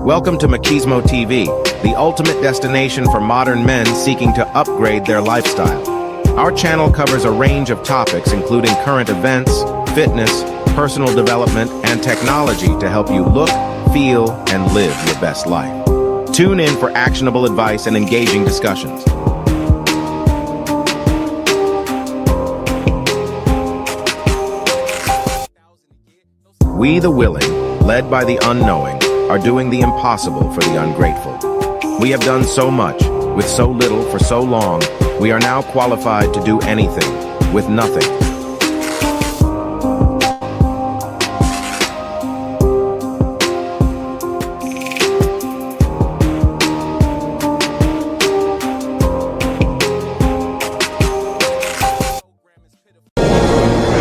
Welcome to MachismoTV, the ultimate destination for modern men seeking to upgrade their lifestyle. Our channel covers a range of topics including current events, fitness, personal development, and technology to help you look, feel, and live your best life. Tune in for actionable advice and engaging discussions. We the willing, led by the unknowing, are doing the impossible for the ungrateful. We have done so much, with so little for so long, we are now qualified to do anything, with nothing.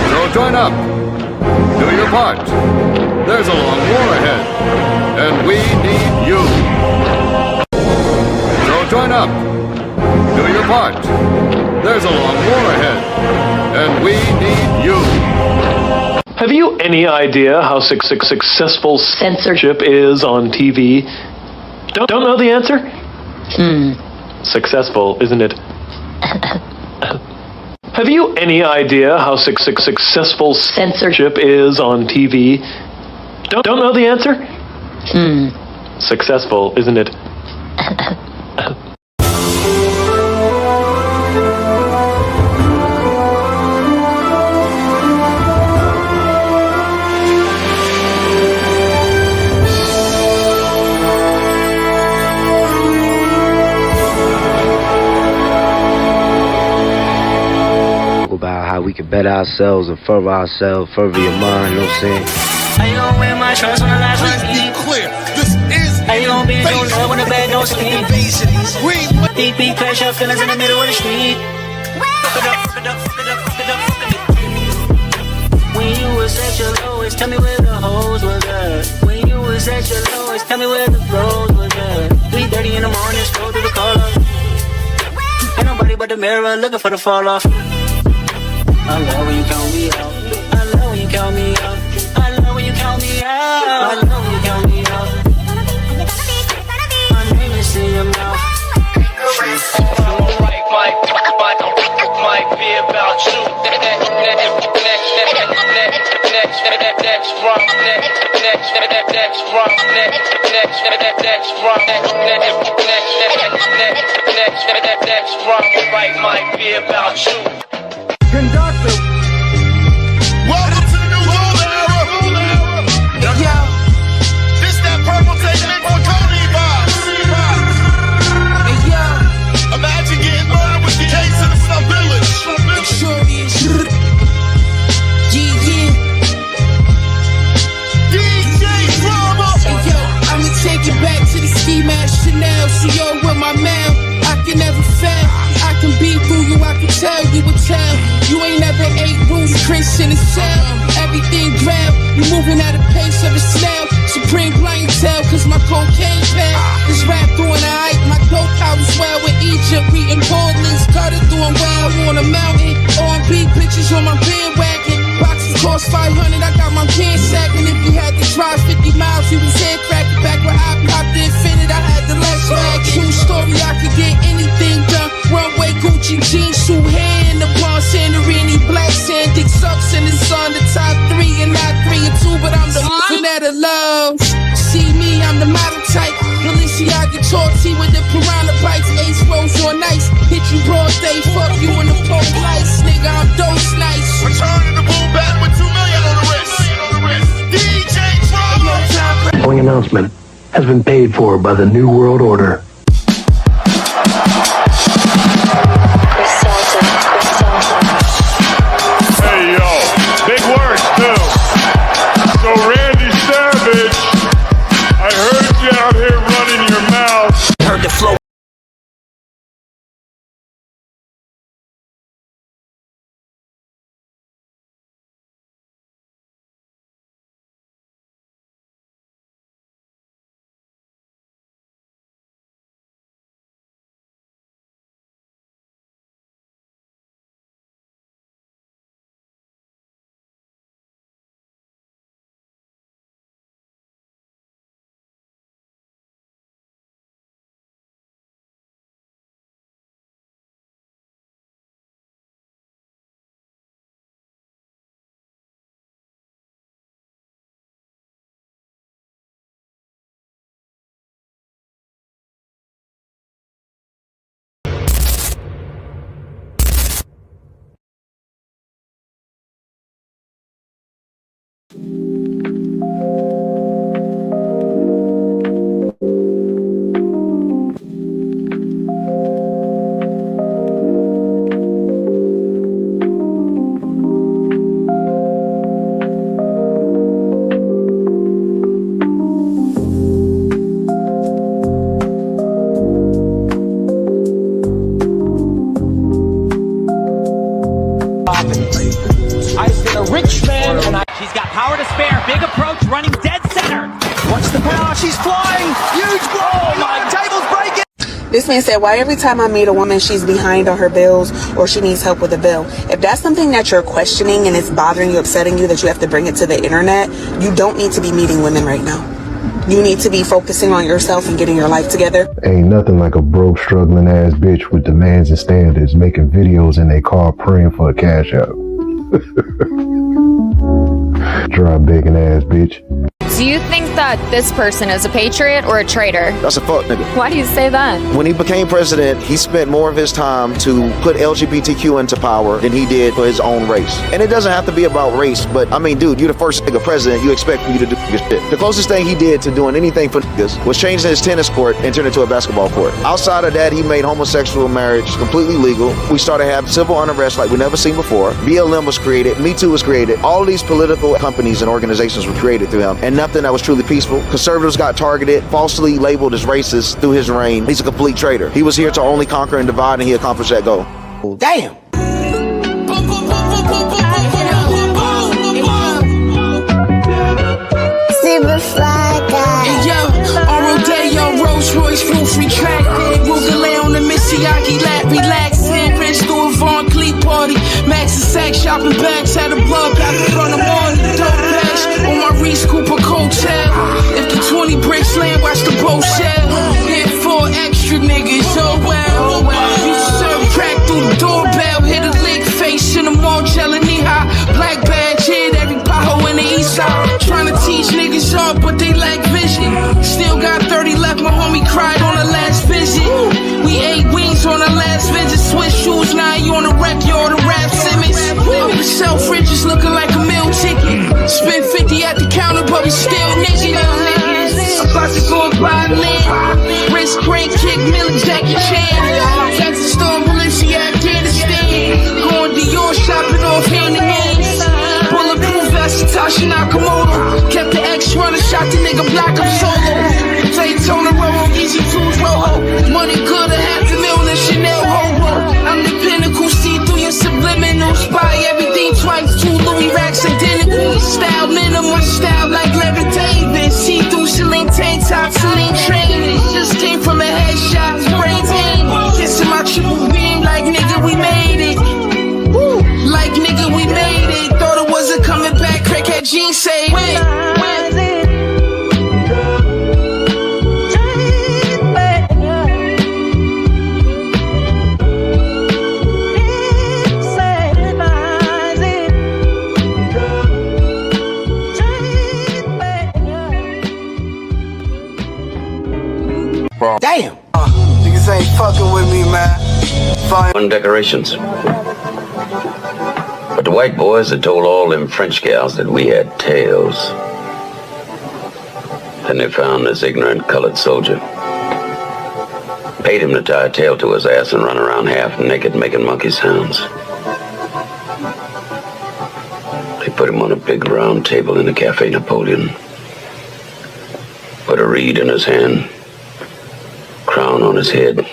So join up. Do your part. There's a long war ahead, and we need you. So join up. Do your part. There's a long war ahead, and we need you. Have you any idea how successful censorship is on TV? Don't know the answer? Successful, isn't it? Have you any idea how successful censorship is on TV? Don't know the answer? Successful, isn't it? About how we can better ourselves and further ourselves, further your mind, you know what I'm saying? I ain't gon' wear my trust on the last one. Let's be clear, this is I ain't gon' be no love when the bed don't sleep. invasion. Deep pressure feelings in the middle of the street. When you was at your lowest, tell me where the hoes was at. When you was at your lowest, tell me where the bros was at. 3:30 in the morning, scroll through the call up. Ain't nobody but the mirror looking for the fall off. I love when you count me out. I love when you count me out. I love when you count me out. I love when you count me out. My name is in your mouth. Alright, might be about you. Next run, might be about you. Conductor. Welcome to the new rule era. Yo. This that purple taking for Cody vibes. Hey yo. Imagine getting murdered with the case in the Sub Village. It sure is. Yeah. DJ Drama. Hey yo, I'ma take it back to the ski mask Chanel. See yo with my mail, I can never fail. I can be through you, I can tell you a tale. You ain't never ate roots, Chris in a cell. Everything grab, you moving at a pace of a snail. Supreme clientele, cause my cocaine pal is rap doing alright. My dope house well with Egypt, reading Portland's Cutter doing well on a mountain. R&B pictures on my bandwagon. Boxes cost 500, I got my pants sagging. If you had to drive 50 miles, you was head cracking. Back when I popped the Infinite, I had the less swag. True story, I could get anything done. Runway, Gucci, jeans, shoe, hair in the bar, Santorini, black sand, dick sucks in the sun. The top 3 and not 3 and 2, but I'm the Vanetta love. See me, I'm the model type. Balenciaga torty with the piranha bites. Ace rolls on ice. Hit you broad day, fuck you in the pole lights. Nigga, I'm dose nice. Returning the boom back with $2 million on the wrist. DJ Drama. The following announcement has been paid for by the New World Order. Hey yo, big words too. So Randy Savage, I heard you out here running your mouth. Heard the flow. happened. I've been a rich man, and she's got power to spare. Big approach, running dead center. Watch the power. She's flying. Huge blow. Oh my! Tables breaking. This man said, why every time I meet a woman, she's behind on her bills or she needs help with a bill? If that's something that you're questioning and it's bothering you, upsetting you, that you have to bring it to the internet, you don't need to be meeting women right now. You need to be focusing on yourself and getting your life together. Ain't nothing like a broke, struggling ass bitch with demands and standards making videos in their car praying for a cash out. Dry begging ass bitch. Do you think that this person is a patriot or a traitor? That's a fuck nigga. Why do you say that? When he became president, he spent more of his time to put LGBTQ into power than he did for his own race. And it doesn't have to be about race, but I mean, dude, you're the first nigga president, you expect you to do nigga shit. The closest thing he did to doing anything for niggas was changing his tennis court and turn it into a basketball court. Outside of that, he made homosexual marriage completely legal. We started having civil unrest like we never seen before. BLM was created, Me Too was created. All these political companies and organizations were created through him, and nothing that was truly peaceful. Conservatives got targeted, falsely labeled as racist through his reign. He's a complete traitor. He was here to only conquer and divide, and he accomplished that goal. Damn. Super fly guy. Hey yo, on Rodeo, Rolls Royce roof retracted. Rugelay on the Mississippi lap, relaxing. Rich through a Von Cleat party. Max and Sack shopping bags, had a blood back in front of morning. Dope bash on my Reese Cooper coattail. If the 20 bricks land, watch the boat shell. Hit 4 extra niggas, oh well. Used to serve crack through the doorbell. Hit a lick face in the mall, gelling knee high. Black badge, hit every pothole in the east side. Trying to teach niggas up, but they lack vision. Still got 30 left, my homie cried on the last visit. We ate wings on the last visit. Switch shoes, now you on the rec yard of Rap Simmons. The self-rich is looking like a meal ticket. Spent 50 at the counter, but we still niggas. About to go and buy land. Wrist crank, kick, Millie, Jackie Chan. Texas Storm, Valencia, Afghanistan. Going Dior shopping off hand in hand. Bulletproof vest, Tasha Nakamoto. Kept the X runner, shot the nigga block up solo. Daytona Rojo, Easy Tools Rojo. Money good, $500,000 Chanel hobo. I'm the pinnacle, see through your subliminals. Buy everything twice, 2 Louis racks identical. Style minimum, style like Larry Davis. See through Celine tank top, Celine trainers. Just came from a headshot, brains in. Kissing my triple beam like nigga, we made it. Woo. Like nigga, we made it. Thought it wasn't coming back, crackhead jeans say wait. Damn. Niggas ain't fucking with me, man. On decorations. But the white boys had told all them French gals that we had tails. Then they found this ignorant colored soldier. Paid him to tie a tail to his ass and run around half naked making monkey sounds. They put him on a big round table in the Cafe Napoleon. Put a reed in his hand. Crown on his head,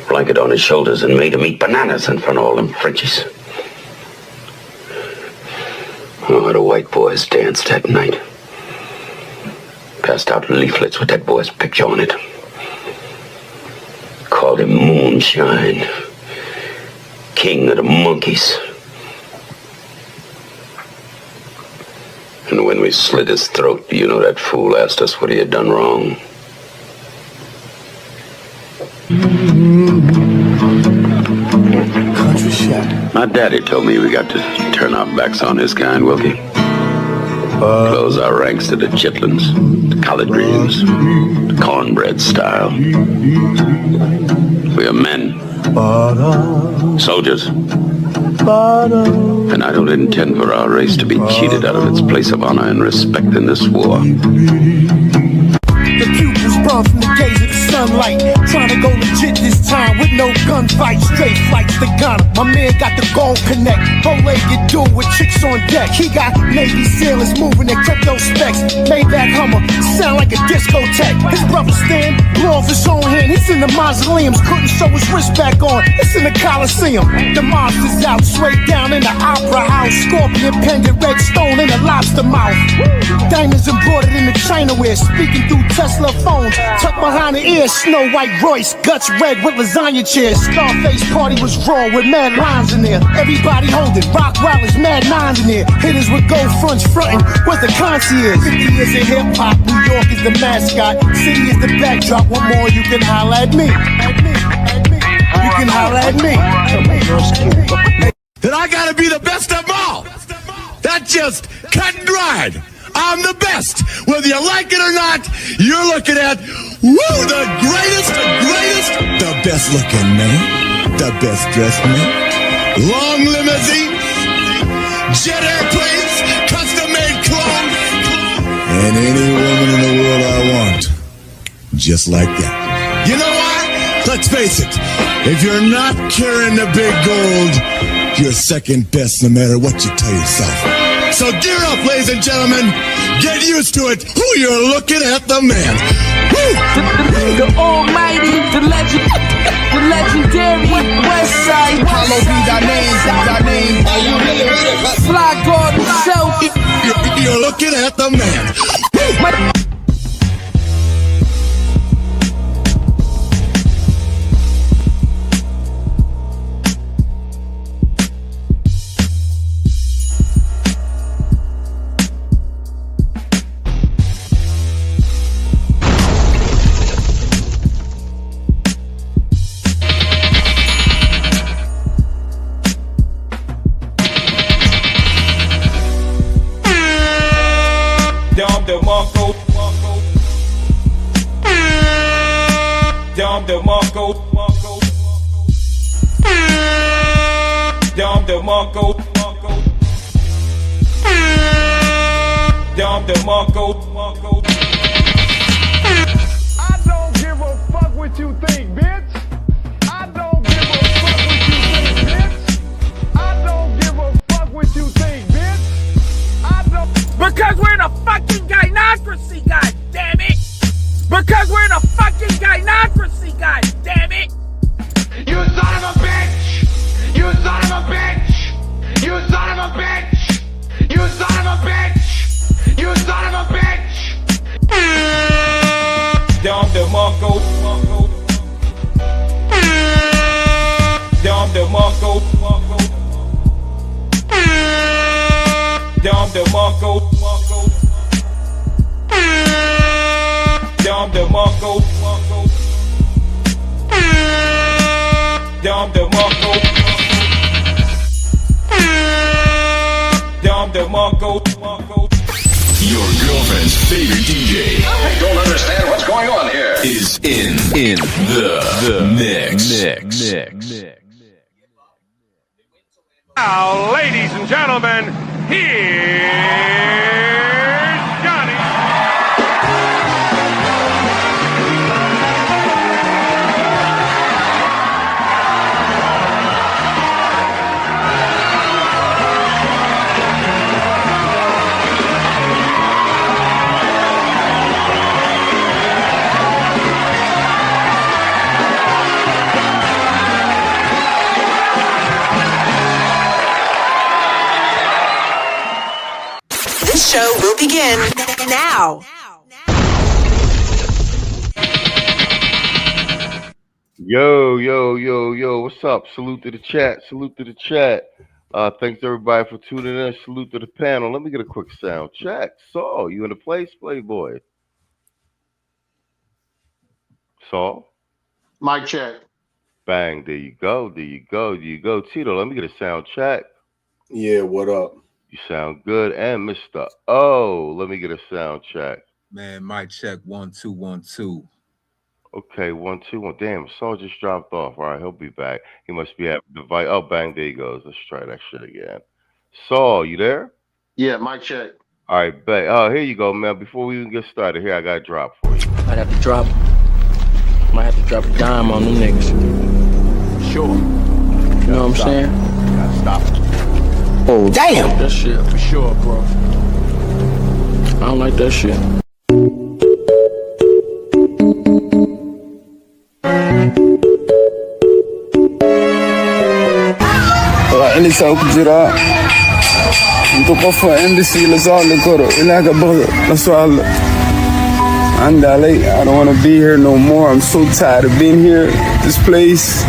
blanket on his shoulders, and made him eat bananas in front of all them Frenchies. Oh, the white boys danced that night. Passed out leaflets with that boy's picture on it. Called him Moonshine, King of the Monkeys. And when we slit his throat, you know that fool asked us what he had done wrong. Country shot. My daddy told me we got to turn our backs on this kind, Wilkie. Close our ranks to the chitlins, the collard greens, the cornbread style. We are men, soldiers, and I don't intend for our race to be cheated out of its place of honor and respect in this war. The pupils born from the gaze of the sunlight. Trying to go legit this time with no gunfight. Straight flights to Ghana. My man got the gold connect. Bow-legged dude with chicks on deck. He got Navy sailors moving their crypto specs. Maybach Hummer, sound like a discotheque. His brother Stan blew off his own hand. He's in the mausoleums, couldn't show his wrist back on. It's in the Coliseum. The monster's out, straight down in the opera house. Scorpion pendant, red stone in a lobster mouth. Diamonds embroidered in the Chinaware, speaking through Tesla phones. Tucked behind the ear, Snow White Royce, guts red with lasagna chairs. Scarface party was raw with mad lines in there. Everybody holding, rock wallets, mad nines in there. Hitters with gold fronts frontin', what's the concierge? 50 years of hip hop, New York is the mascot. City is the backdrop, one more you can holler at me. You can holler at me. That I gotta be the best of them all. That's just cut and dried. I'm the best. Whether you like it or not, you're looking at, the greatest, the best looking man, the best dressed man. Long limousine, jet airplanes, custom made clothes, and any woman in the world I want. Just like that. You know what? Let's face it. If you're not carrying the big gold, you're second best no matter what you tell yourself. So gear up, ladies and gentlemen. Get used to it. Who you're looking at the man. The almighty, the legendary West Side. Hollow be thy name. Are you really ready? Fly God himself. You're looking at the man. I don't give a fuck what you think, bitch. I don't give a fuck what you think, bitch. I don't give a fuck what you think, bitch. I don't. Because we're in a fucking gynocracy, god damn it! Because we're in a fucking gynocracy, god damn it! You son of a bitch! You son of a bitch! You son of a bitch! You son of a bitch! You son of a bitch! Dom DeMarco. Dom DeMarco. Dom DeMarco. Dom DeMarco. Dom DeMarco. Dom DeMarco. Your girlfriend's favorite DJ. I don't understand what's going on here. Is in the mix. Now, ladies and gentlemen, here's Johnny. Show will begin now. Yo, what's up? Salute to the chat. Thanks everybody for tuning in. Salute to the panel. Let me get a quick sound check. Saul, you in the place, Playboy? Saul? Mic check. Bang, there you go. Tito, let me get a sound check. Yeah, what up? You sound good. And Mr. O, let me get a sound check. Man, mic check 1 2 1 2. Okay, 1 2 1. Damn, Saul just dropped off. All right, he'll be back. He must be at the device. Oh, bang, there he goes. Let's try that shit again. Saul, you there? Yeah, mic check. All right, bet. Oh, here you go, man. Before we even get started, here I got a drop for you. I'd have to drop. Might have to drop a dime on them niggas. Sure. You know what I'm saying? Gotta stop. Oh, damn! That shit. For sure, bro. I don't like that shit. Elisa okujira ntuko fa embassy la zalla koro ilaga baga la swalla andale. I don't want to be here no more. I'm so tired of being here, this place.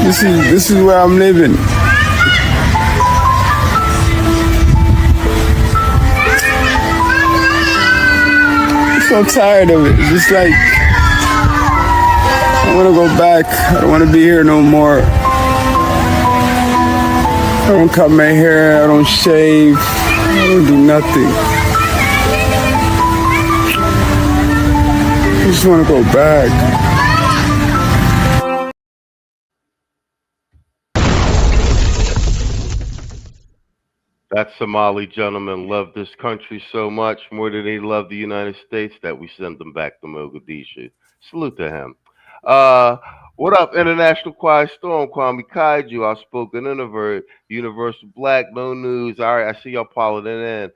This is where I'm living. I'm so tired of it. It's just like I want to go back. I don't want to be here no more. I don't cut my hair. I don't shave. I don't do nothing. I just want to go back. That Somali gentleman loved this country so much, more than he loved the United States, that we send him back to Mogadishu. Salute to him. What up, International Quiet Storm, Kwame Kaiju, Outspoken Introvert, Universal Black, No News. All right, I see y'all piling in.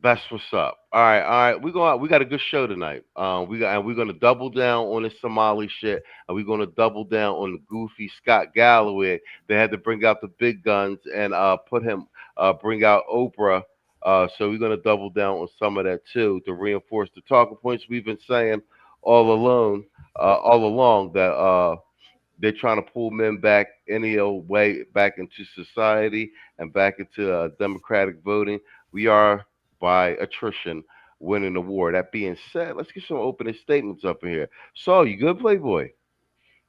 That's what's up. All right. We got a good show tonight. We're gonna double down on the Somali shit, and we're gonna double down on the goofy Scott Galloway. They had to bring out the big guns and bring out Oprah. So we're gonna double down on some of that too to reinforce the talking points we've been saying all along that they're trying to pull men back any old way back into society and back into democratic voting. We are by attrition winning the war. That being said, let's get some opening statements up in here. So, you good, Playboy?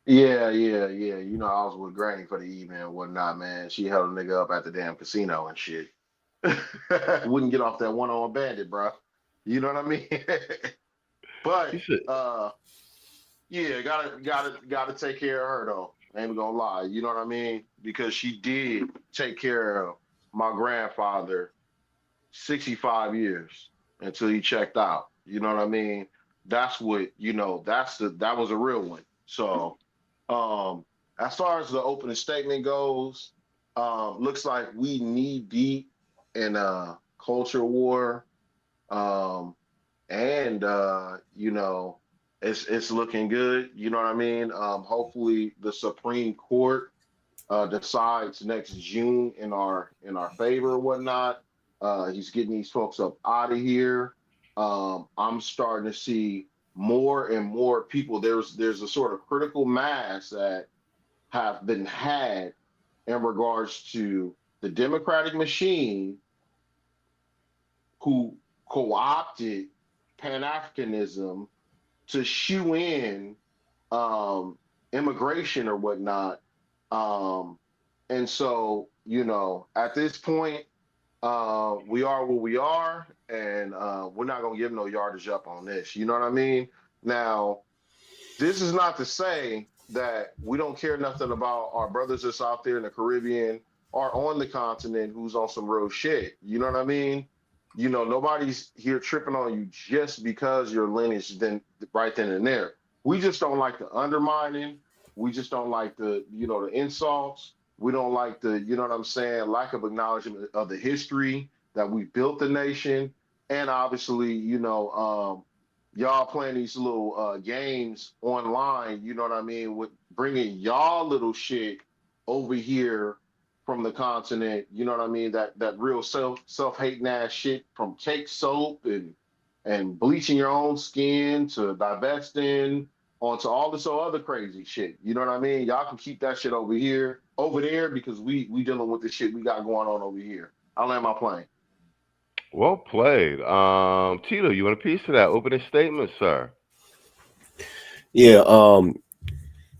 Yeah. You know, I was with Granny for the evening and whatnot, man. She held a nigga up at the damn casino and shit. Wouldn't get off that one-on bandit, bro. You know what I mean? But yeah, gotta take care of her though. I ain't gonna lie. You know what I mean? Because she did take care of my grandfather 65 years until he checked out. You know what I mean? That's what, you know, that was a real one. So as far as the opening statement goes, looks like we knee deep in a culture war. And you know, it's looking good. You know what I mean? Hopefully the Supreme Court decides next June in our favor or whatnot. He's getting these folks up out of here. I'm starting to see more and more people. There's a sort of critical mass that have been had in regards to the Democratic machine who co-opted Pan-Africanism to shoe in immigration or whatnot. And so, you know, at this point, we are what we are, and we're not gonna give no yardage up on this. You know what I mean? Now, this is not to say that we don't care nothing about our brothers that's out there in the Caribbean or on the continent who's on some real shit. You know what I mean? You know, nobody's here tripping on you just because your lineage then right then and there. We just don't like the undermining. We just don't like the, you know, the insults. We don't like the, you know what I'm saying, lack of acknowledgement of the history that we built the nation. And obviously, you know, y'all playing these little games online, you know what I mean, with bringing y'all little shit over here from the continent, you know what I mean, that real self-hating ass shit, from cake soap and bleaching your own skin to divesting onto all this other crazy shit. You know what I mean? Y'all can keep that shit over there, because we dealing with the shit we got going on over here. I'll land my plane. Well played. Tito, you want a piece of that opening statement, sir? Yeah.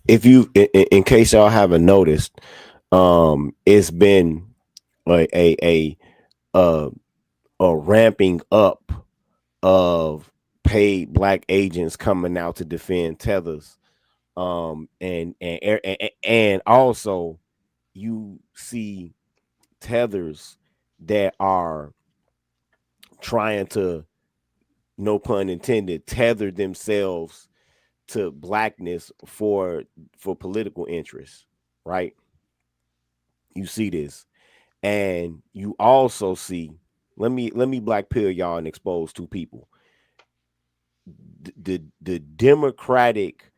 If you, in case y'all haven't noticed, it's been a ramping up of paid black agents coming out to defend tethers, and also you see tethers that are trying to no pun intended, tether themselves to blackness for political interests, right? You see this, and you also see. Let me black pill y'all and expose two people. The Democratic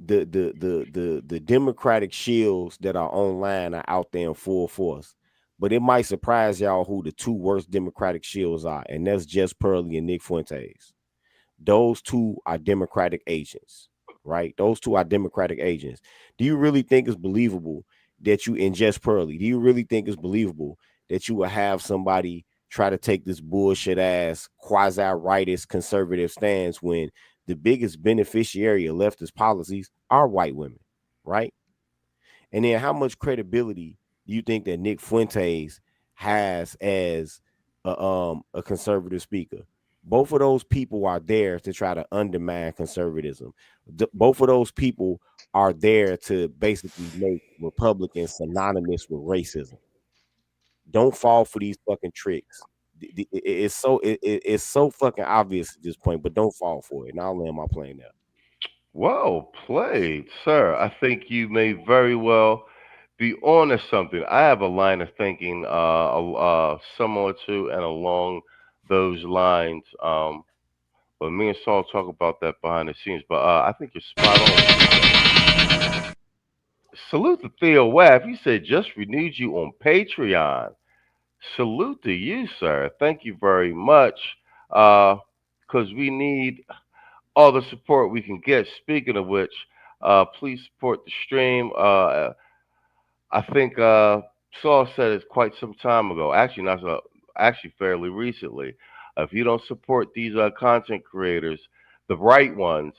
the Democratic shields that are online are out there in full force. But it might surprise y'all who the two worst Democratic shields are, and that's Jess Pearly and Nick Fuentes. Those two are Democratic agents, right? Those two are Democratic agents. Do you really think it's believable that you in Jess Pearly? Do you really think it's believable that you will have somebody try to take this bullshit ass quasi-rightist conservative stance when the biggest beneficiary of leftist policies are white women, right? And then how much credibility do you think that Nick Fuentes has as a conservative speaker? Both of those people are there to try to undermine conservatism. Both of those people are there to basically make Republicans synonymous with racism. Don't fall for these fucking tricks. It's so fucking obvious at this point, but don't fall for it. And I'll land my plane there. Well played, sir. I think you may very well be on to something. I have a line of thinking similar to and along those lines. But me and Saul talk about that behind the scenes. But I think you're spot on. Salute to Theo Waff. He said just renewed you on Patreon. Salute to you, sir. Thank you very much. Because we need all the support we can get. Speaking of which, please support the stream. I think Saul said it quite some time ago. Actually, not so, actually fairly recently. If you don't support these content creators, the right ones,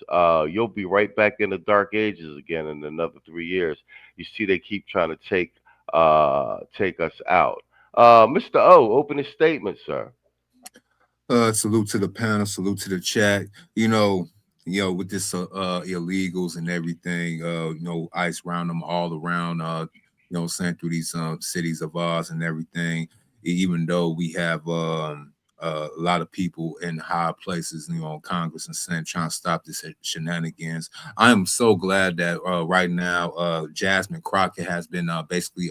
you'll be right back in the dark ages again in another 3 years. You see, they keep trying to take us out. Mr. O, open his statement, sir. Salute to the panel, salute to the chat. You know, with this illegals and everything, ICE round them all around, saying through these cities of ours and everything. Even though we have a lot of people in high places, Congress and Senate trying to stop this shenanigans. I am so glad that right now Jasmine Crockett has been basically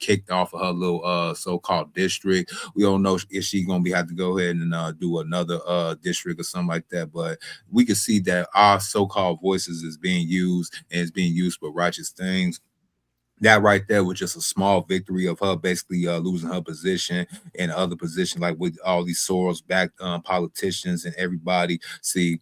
kicked off of her little so-called district. We don't know if she's gonna have to go ahead and do another district or something like that, but we can see that our so-called voices is being used and is being used for righteous things. That right there was just a small victory of her basically losing her position and other position, like with all these Soros-backed politicians and everybody. See,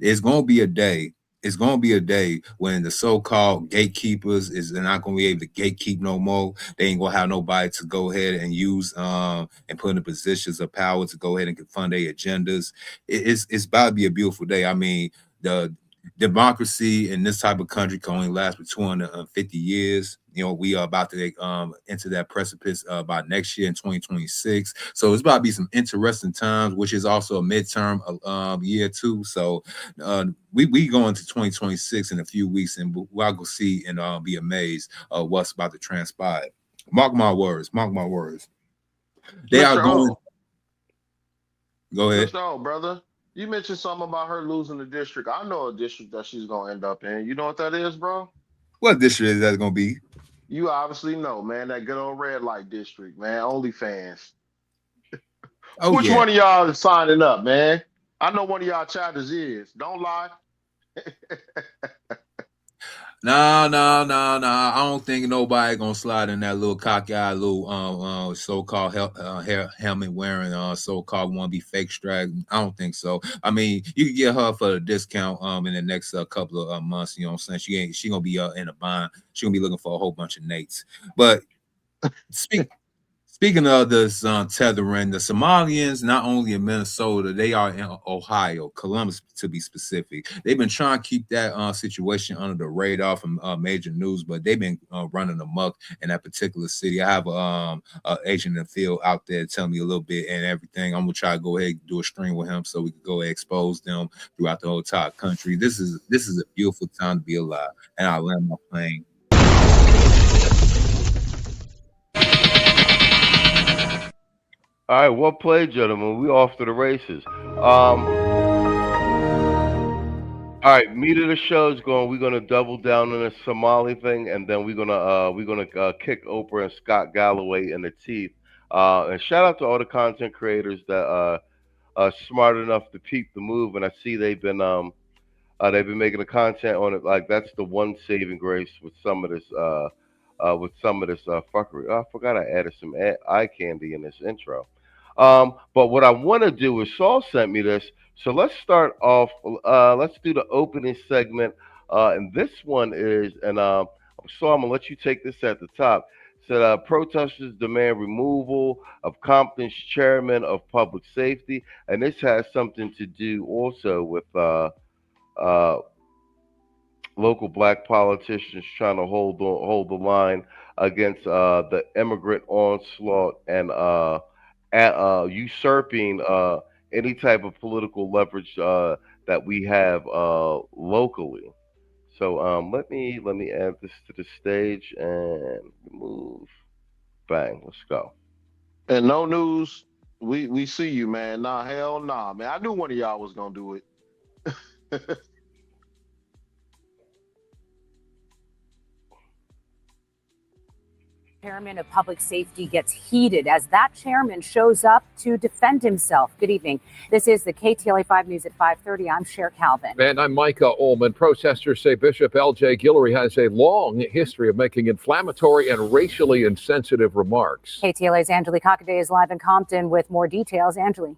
it's going to be a day. It's going to be a day when the so-called gatekeepers is not going to be able to gatekeep no more. They ain't going to have nobody to go ahead and use and put in positions of power to go ahead and fund their agendas. It's about to be a beautiful day. I mean, the democracy in this type of country can only last for 250 years. We are about to enter that precipice by next year in 2026. So it's about to be some interesting times, which is also a midterm year too. So we go into 2026 in a few weeks, and we'll go see and be amazed what's about to transpire. Mark my words. Mark my words. They Mr. are going. O. Go ahead. Mr. O, brother. You mentioned something about her losing the district. I know a district that she's gonna end up in. You know what that is, bro? What district is that gonna be? You obviously know, man. That good old red light district, man. OnlyFans. Oh, Which yeah. one of y'all is signing up, man? I know one of y'all chatters is. Don't lie. No. I don't think nobody gonna slide in that little cockeyed little so-called helmet wearing so-called wanna be fake strag. I don't think so. I mean, you can get her for a discount in the next couple of months. You know what I'm saying? She gonna be in a bind. She gonna be looking for a whole bunch of Nates. But Speaking of this tethering, the Somalians, not only in Minnesota, they are in Ohio, Columbus to be specific. They've been trying to keep that situation under the radar from major news, but they've been running amok in that particular city. I have an agent in the field out there telling me a little bit and everything. I'm going to try to go ahead and do a stream with him so we can go ahead and expose them throughout the whole entire country. This is a beautiful time to be alive, and I land my plane. All right, well played, gentlemen. We off to the races. All right, meat of the show is going. We're gonna double down on the Somali thing, and then we're gonna kick Oprah and Scott Galloway in the teeth. And shout out to all the content creators that are smart enough to peep the move. And I see they've been making the content on it. Like that's the one saving grace with some of this fuckery. Oh, I forgot I added some eye candy in this intro. But what I want to do is Saul sent me this. So let's start off. Let's do the opening segment. And this one is, and Saul, I'm gonna let you take this at the top. Said protesters demand removal of Compton's chairman of public safety, and this has something to do also with local black politicians trying to hold the line against the immigrant onslaught and usurping any type of political leverage that we have locally. So let me add this to the stage and move. Bang, let's go. And no news. We see you, man. Nah, hell nah, man. I knew one of y'all was gonna do it. Chairman of Public Safety gets heated as that chairman shows up to defend himself. Good evening. This is the KTLA 5 News at 5:30. I'm Cher Calvin. And I'm Micah Ullman. Protesters say Bishop L.J. Guillory has a long history of making inflammatory and racially insensitive remarks. KTLA's Angelique Hockaday is live in Compton with more details. Angelique.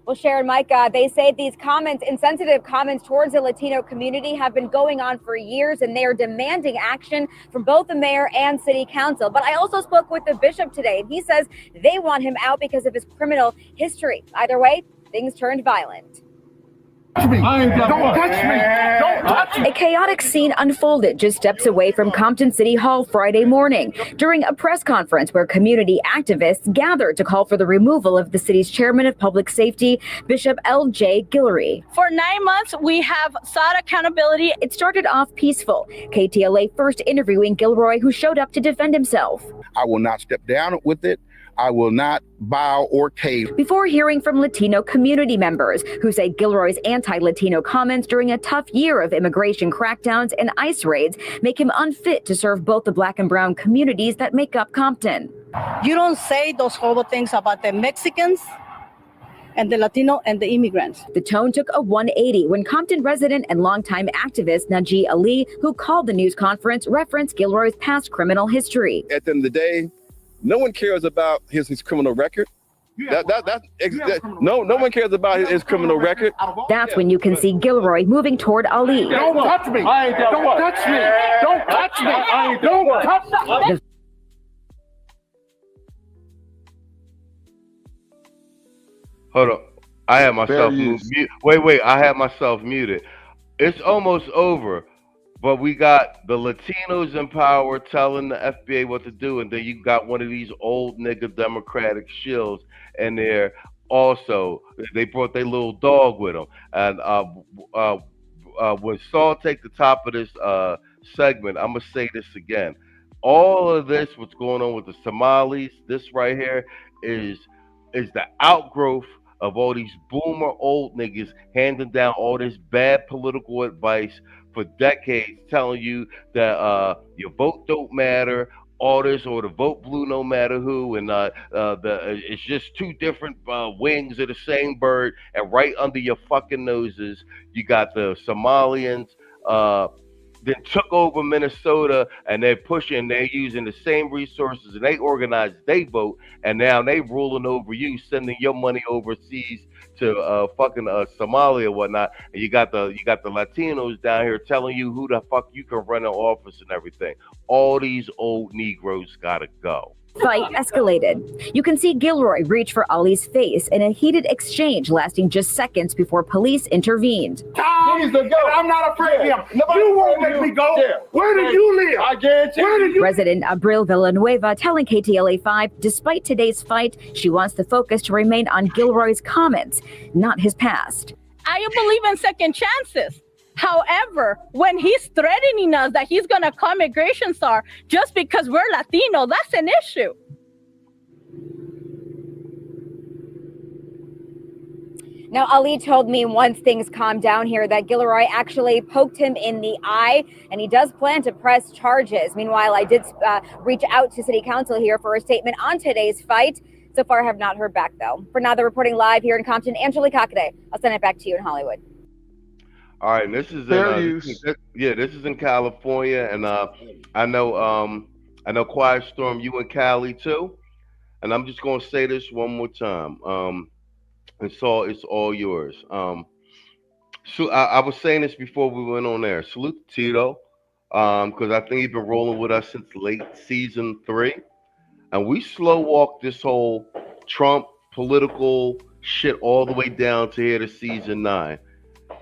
Well, Sharon, Micah, they say these comments, insensitive comments towards the Latino community have been going on for years, and they are demanding action from both the mayor and city council. But I also spoke with the bishop today, and he says they want him out because of his criminal history. Either way, things turned violent. Don't touch me! Don't touch me! A chaotic scene unfolded just steps away from Compton City Hall Friday morning during a press conference where community activists gathered to call for the removal of the city's chairman of public safety, Bishop L.J. Guillory. For 9 months, we have sought accountability. It started off peaceful. KTLA first interviewing Guillory, who showed up to defend himself. I will not step down with it. I will not bow or cave. Before hearing from Latino community members who say Guillory's anti-Latino comments during a tough year of immigration crackdowns and ICE raids make him unfit to serve both the black and brown communities that make up Compton. You don't say those horrible things about the Mexicans and the Latino and the immigrants. The tone took a 180 when Compton resident and longtime activist Najee Ali, who called the news conference, referenced Guillory's past criminal history. At the end of the day, no one cares about his criminal record. No one cares about his criminal record. That's when you can see Guillory moving toward Ali. Don't touch me! Don't touch me! Don't touch me! Don't touch me! Hold on. I had myself muted. Wait. I had myself muted. It's almost over. But we got the Latinos in power telling the FBA what to do, and then you got one of these old nigga Democratic shills in there also. They brought their little dog with them. And when Saul take the top of this segment, I'm going to say this again. All of this, what's going on with the Somalis, this right here is the outgrowth of all these boomer old niggas handing down all this bad political advice for decades, telling you that your vote don't matter, all this, or the vote blue no matter who, and it's just two different wings of the same bird, and right under your fucking noses, you got the Somalians then took over Minnesota, and they're using the same resources, and they organized they vote, and now they ruling over you, sending your money overseas to fucking Somalia or whatnot, and you got the Latinos down here telling you who the fuck you can run an office and everything. All these old Negroes gotta go. Fight escalated. You can see Guillory reach for Ali's face in a heated exchange lasting just seconds before police intervened. I'm not afraid of him. You won't make me go. Yeah. Where do you live? I guarantee you. Resident Abril Villanueva telling KTLA 5, despite today's fight, she wants the focus to remain on Guillory's comments, not his past. I believe in second chances. However, when he's threatening us that he's going to call immigration czar just because we're Latino, that's an issue. Now, Ali told me once things calmed down here that Gilroy actually poked him in the eye, and he does plan to press charges. Meanwhile, I did reach out to City Council here for a statement on today's fight. So far, I have not heard back, though. For now, they're reporting live here in Compton. Angelique Hockaday, I'll send it back to you in Hollywood. All right, and this is this is in California, and I know Quiet Storm, you in Cali too, and I'm just gonna say this one more time. And so it's all yours. So I was saying this before we went on there. Salute to Tito, because I think he's been rolling with us since late season 3, and we slow walked this whole Trump political shit all the way down to here to season 9.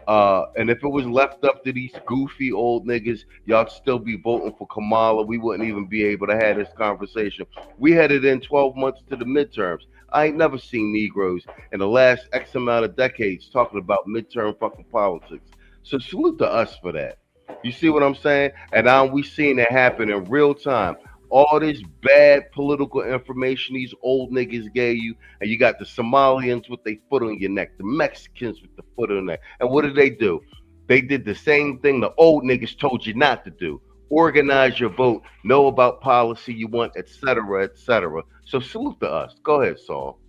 And if it was left up to these goofy old niggas, y'all still be voting for Kamala. We wouldn't even be able to have this conversation. We headed in 12 months to the midterms. I ain't never seen Negroes in the last X amount of decades talking about midterm fucking politics. So salute to us for that. You see what I'm saying? And now we seeing it happen in real time. All this bad political information these old niggas gave you, and you got the Somalians with their foot on your neck, the Mexicans with the foot on their neck. And what did they do? They did the same thing the old niggas told you not to do. Organize your vote, know about policy you want, etc., etc. So salute to us. Go ahead, Saul.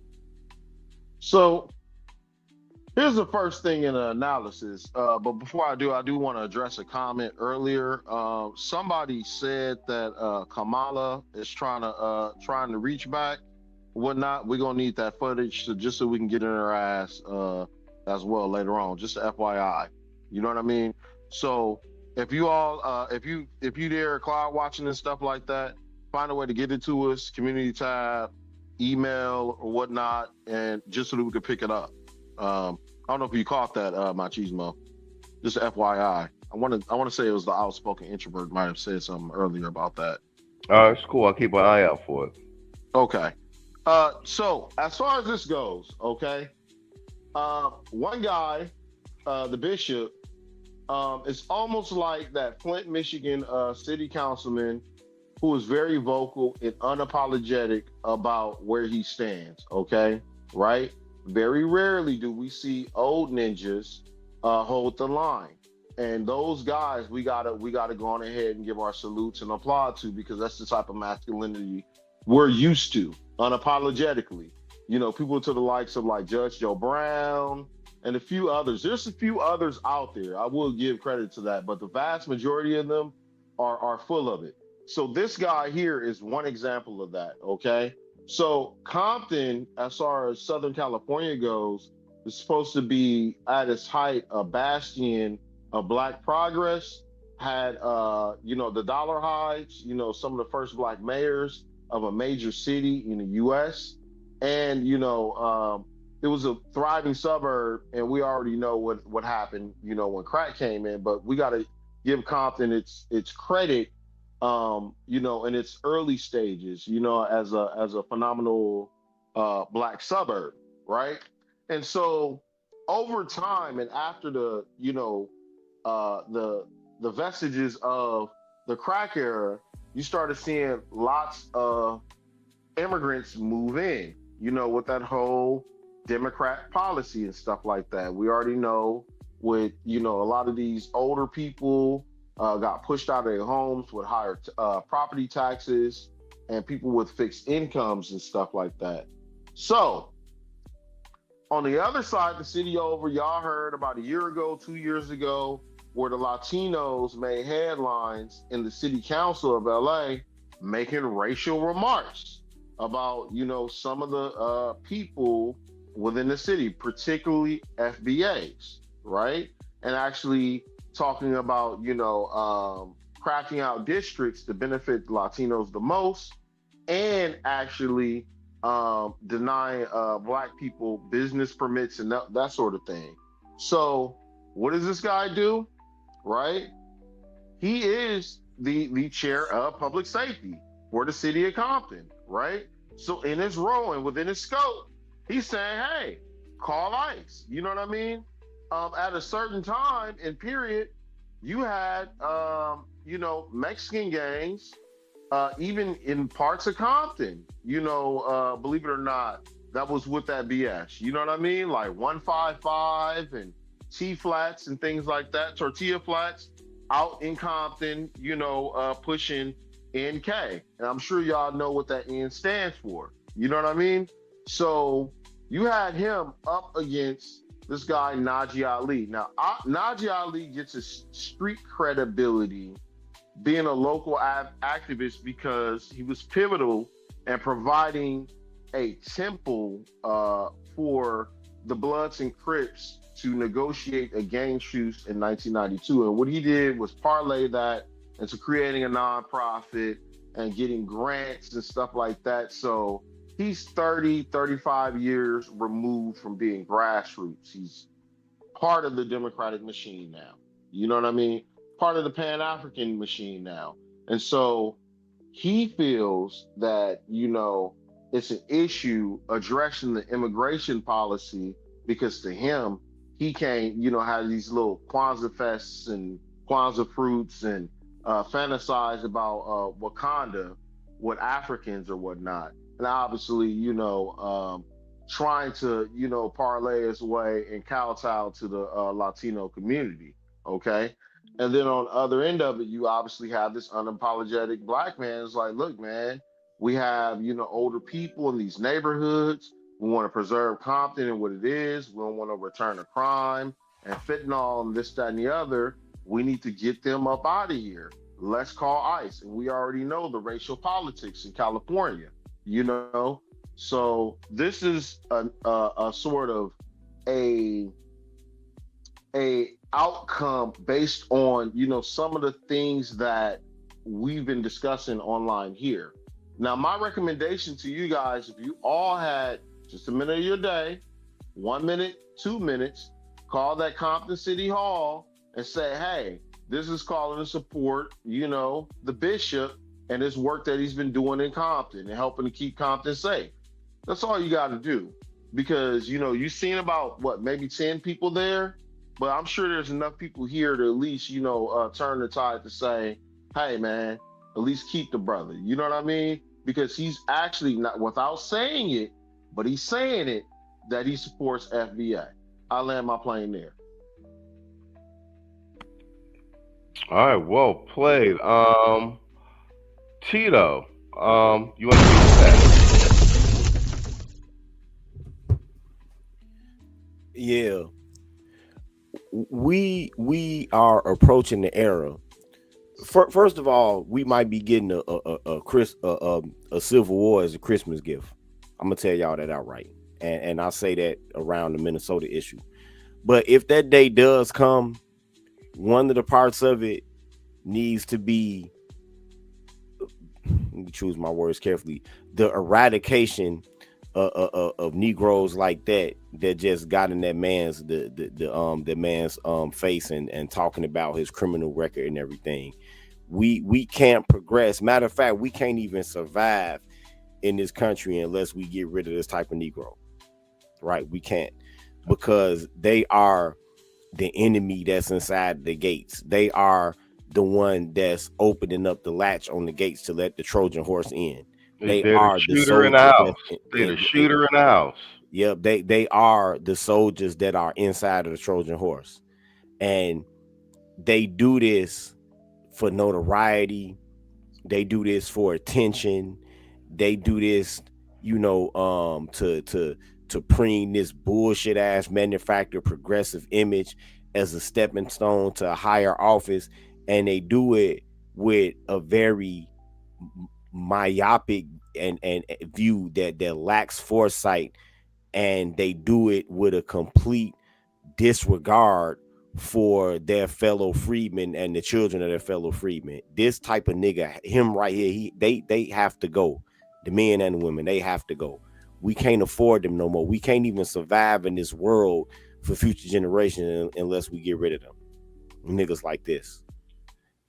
So here's the first thing in the analysis. But before I do want to address a comment earlier. Somebody said that Kamala is trying to reach back, whatnot. We're gonna need that footage just so we can get in her ass as well later on. Just FYI, you know what I mean? So if you all, if you there, cloud watching and stuff like that, find a way to get it to us, community tab, email or whatnot, and just so that we can pick it up. I don't know if you caught that, Machismo. Just FYI. I want to say it was the outspoken introvert might have said something earlier about that. It's cool. I'll keep an eye out for it. Okay. So as far as this goes, okay, one guy, the bishop, it's almost like that Flint, Michigan city councilman who is very vocal and unapologetic about where he stands, okay, right? Very rarely do we see old ninjas hold the line. And those guys we gotta go on ahead and give our salutes and applaud to, because that's the type of masculinity we're used to, unapologetically. You know, people to the likes of like Judge Joe Brown and a few others. There's a few others out there. I will give credit to that, but the vast majority of them are full of it. So this guy here is one example of that, okay? So Compton, as far as Southern California goes, is supposed to be at its height a bastion of Black progress. Had the Dollar Hides, some of the first Black mayors of a major city in the U.S. And it was a thriving suburb, and we already know what happened, when crack came in. But we got to give Compton its credit, in its early stages, as a phenomenal Black suburb, right? And so over time, and after the vestiges of the crack era, you started seeing lots of immigrants move in, with that whole Democrat policy and stuff like that. We already know with, a lot of these older people got pushed out of their homes with higher property taxes, and people with fixed incomes and stuff like that. So on the other side, the city over, y'all heard about a year ago, 2 years ago, where the Latinos made headlines in the city council of LA making racial remarks about, some of the people within the city, particularly FBAs, right? And actually talking about, cracking out districts to benefit Latinos the most, and actually denying Black people business permits and that sort of thing. So what does this guy do, right? He is the chair of public safety for the city of Compton, right? So in his role and within his scope, he's saying, hey, call ICE. You know what I mean? At a certain time and period, you had Mexican gangs, even in parts of Compton, believe it or not, that was with that BS. You know what I mean? Like 155 and T flats and things like that, tortilla flats out in Compton, pushing NK. And I'm sure y'all know what that N stands for. You know what I mean? So you had him up against this guy, Najee Ali. Now, Najee Ali gets his street credibility being a local activist because he was pivotal in providing a temple for the Bloods and Crips to negotiate a gang truce in 1992. And what he did was parlay that into creating a nonprofit and getting grants and stuff like that. So he's 35 years removed from being grassroots. He's part of the Democratic machine now. You know what I mean? Part of the Pan-African machine now. And so he feels that, it's an issue addressing the immigration policy because to him, he can't, have these little Kwanzaa fests and Kwanzaa fruits and fantasize about Wakanda with Africans or whatnot. And obviously, trying to, parlay his way and kowtow to the Latino community, okay? And then on the other end of it, you obviously have this unapologetic black man. It's like, look, man, we have, older people in these neighborhoods. We want to preserve Compton and what it is. We don't want to return to crime and fentanyl and this, that, and the other. We need to get them up out of here. Let's call ICE. And we already know the racial politics in California, So this is a sort of a outcome based on, some of the things that we've been discussing online here. Now, my recommendation to you guys, if you all had just a minute of your day, 1 minute, 2 minutes, call that Compton City Hall and say, hey, this is calling to support, the bishop and his work that he's been doing in Compton and helping to keep Compton safe. That's all you got to do. Because, you've seen about, maybe 10 people there, but I'm sure there's enough people here to at least, turn the tide to say, hey, man, at least keep the brother. You know what I mean? Because he's actually not, without saying it, but he's saying it, that he supports FBA. I land my plane there. All right, well played. Tito, you want to read that? Yeah. We are approaching the era. First of all, we might be getting a civil war as a Christmas gift. I'm gonna tell y'all that outright, and I say that around the Minnesota issue. But if that day does come, one of the parts of it needs to be, let me choose my words carefully, the eradication of Negroes like that just got in that man's face and talking about his criminal record and everything. We can't progress. Matter of fact, we can't even survive in this country unless we get rid of this type of Negro. Right? We can't, because they are the enemy that's inside the gates. They are the one that's opening up the latch on the gates to let the Trojan horse in. They are the shooter in the house. They're the shooter in the house. Yep, they are the soldiers that are inside of the Trojan horse, and they do this for notoriety. They do this for attention. They do this, to preen this bullshit ass manufactured progressive image as a stepping stone to a higher office, and they do it with a very myopic and view that lacks foresight, and they do it with a complete disregard for their fellow freedmen and the children of their fellow freedmen. This type of nigga, him right here, they have to go. The men and the women, they have to go. We can't afford them no more. We can't even survive in this world for future generations unless we get rid of them. Niggas like this.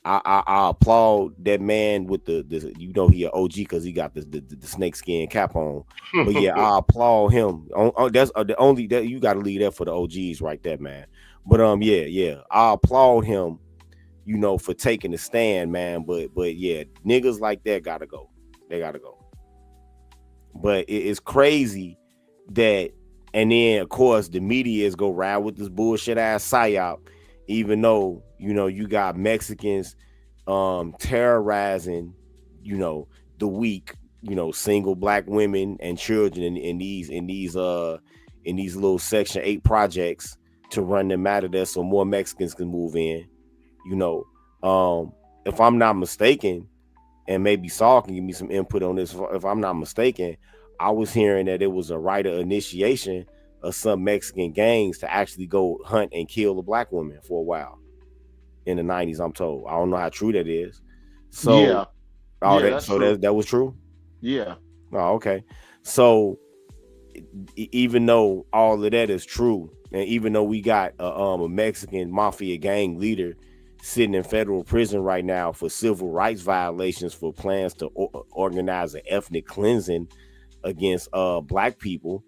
I applaud that man with the he an OG because he got the snake skin cap on. But yeah, I applaud him. That's the only that you got to leave that for the OGs right there, man. But yeah, I applaud him you know, for taking a stand, man. But yeah, niggas like that gotta go. They gotta go. But it's crazy that, and then of course the media is go ride with this bullshit ass psyop, even though, you know, you got Mexicans terrorizing, you know, the weak, you know, single black women and children in these little Section 8 projects to run them out of there so more Mexicans can move in. You know, if I'm not mistaken, and maybe Saul can give me some input on this, if I'm not mistaken, I was hearing that it was a right of initiation of some Mexican gangs to actually go hunt and kill a black woman for a while in the 90s, I'm told. I don't know how true that is. So Yeah. that was true? Yeah. Oh, okay. So even though all of that is true, and even though we got a Mexican mafia gang leader sitting in federal prison right now for civil rights violations for plans to organize an ethnic cleansing against black people,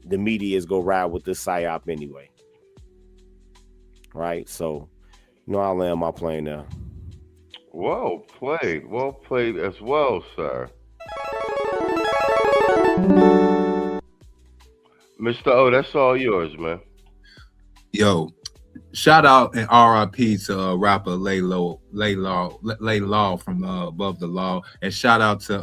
the media is gonna ride with this psyop anyway. Right? So, you know, I'll land my plane now. Well played as well, sir. Mr. O, that's all yours, man. Yo, shout out and RIP to rapper Lay Law from Above the Law, and shout out to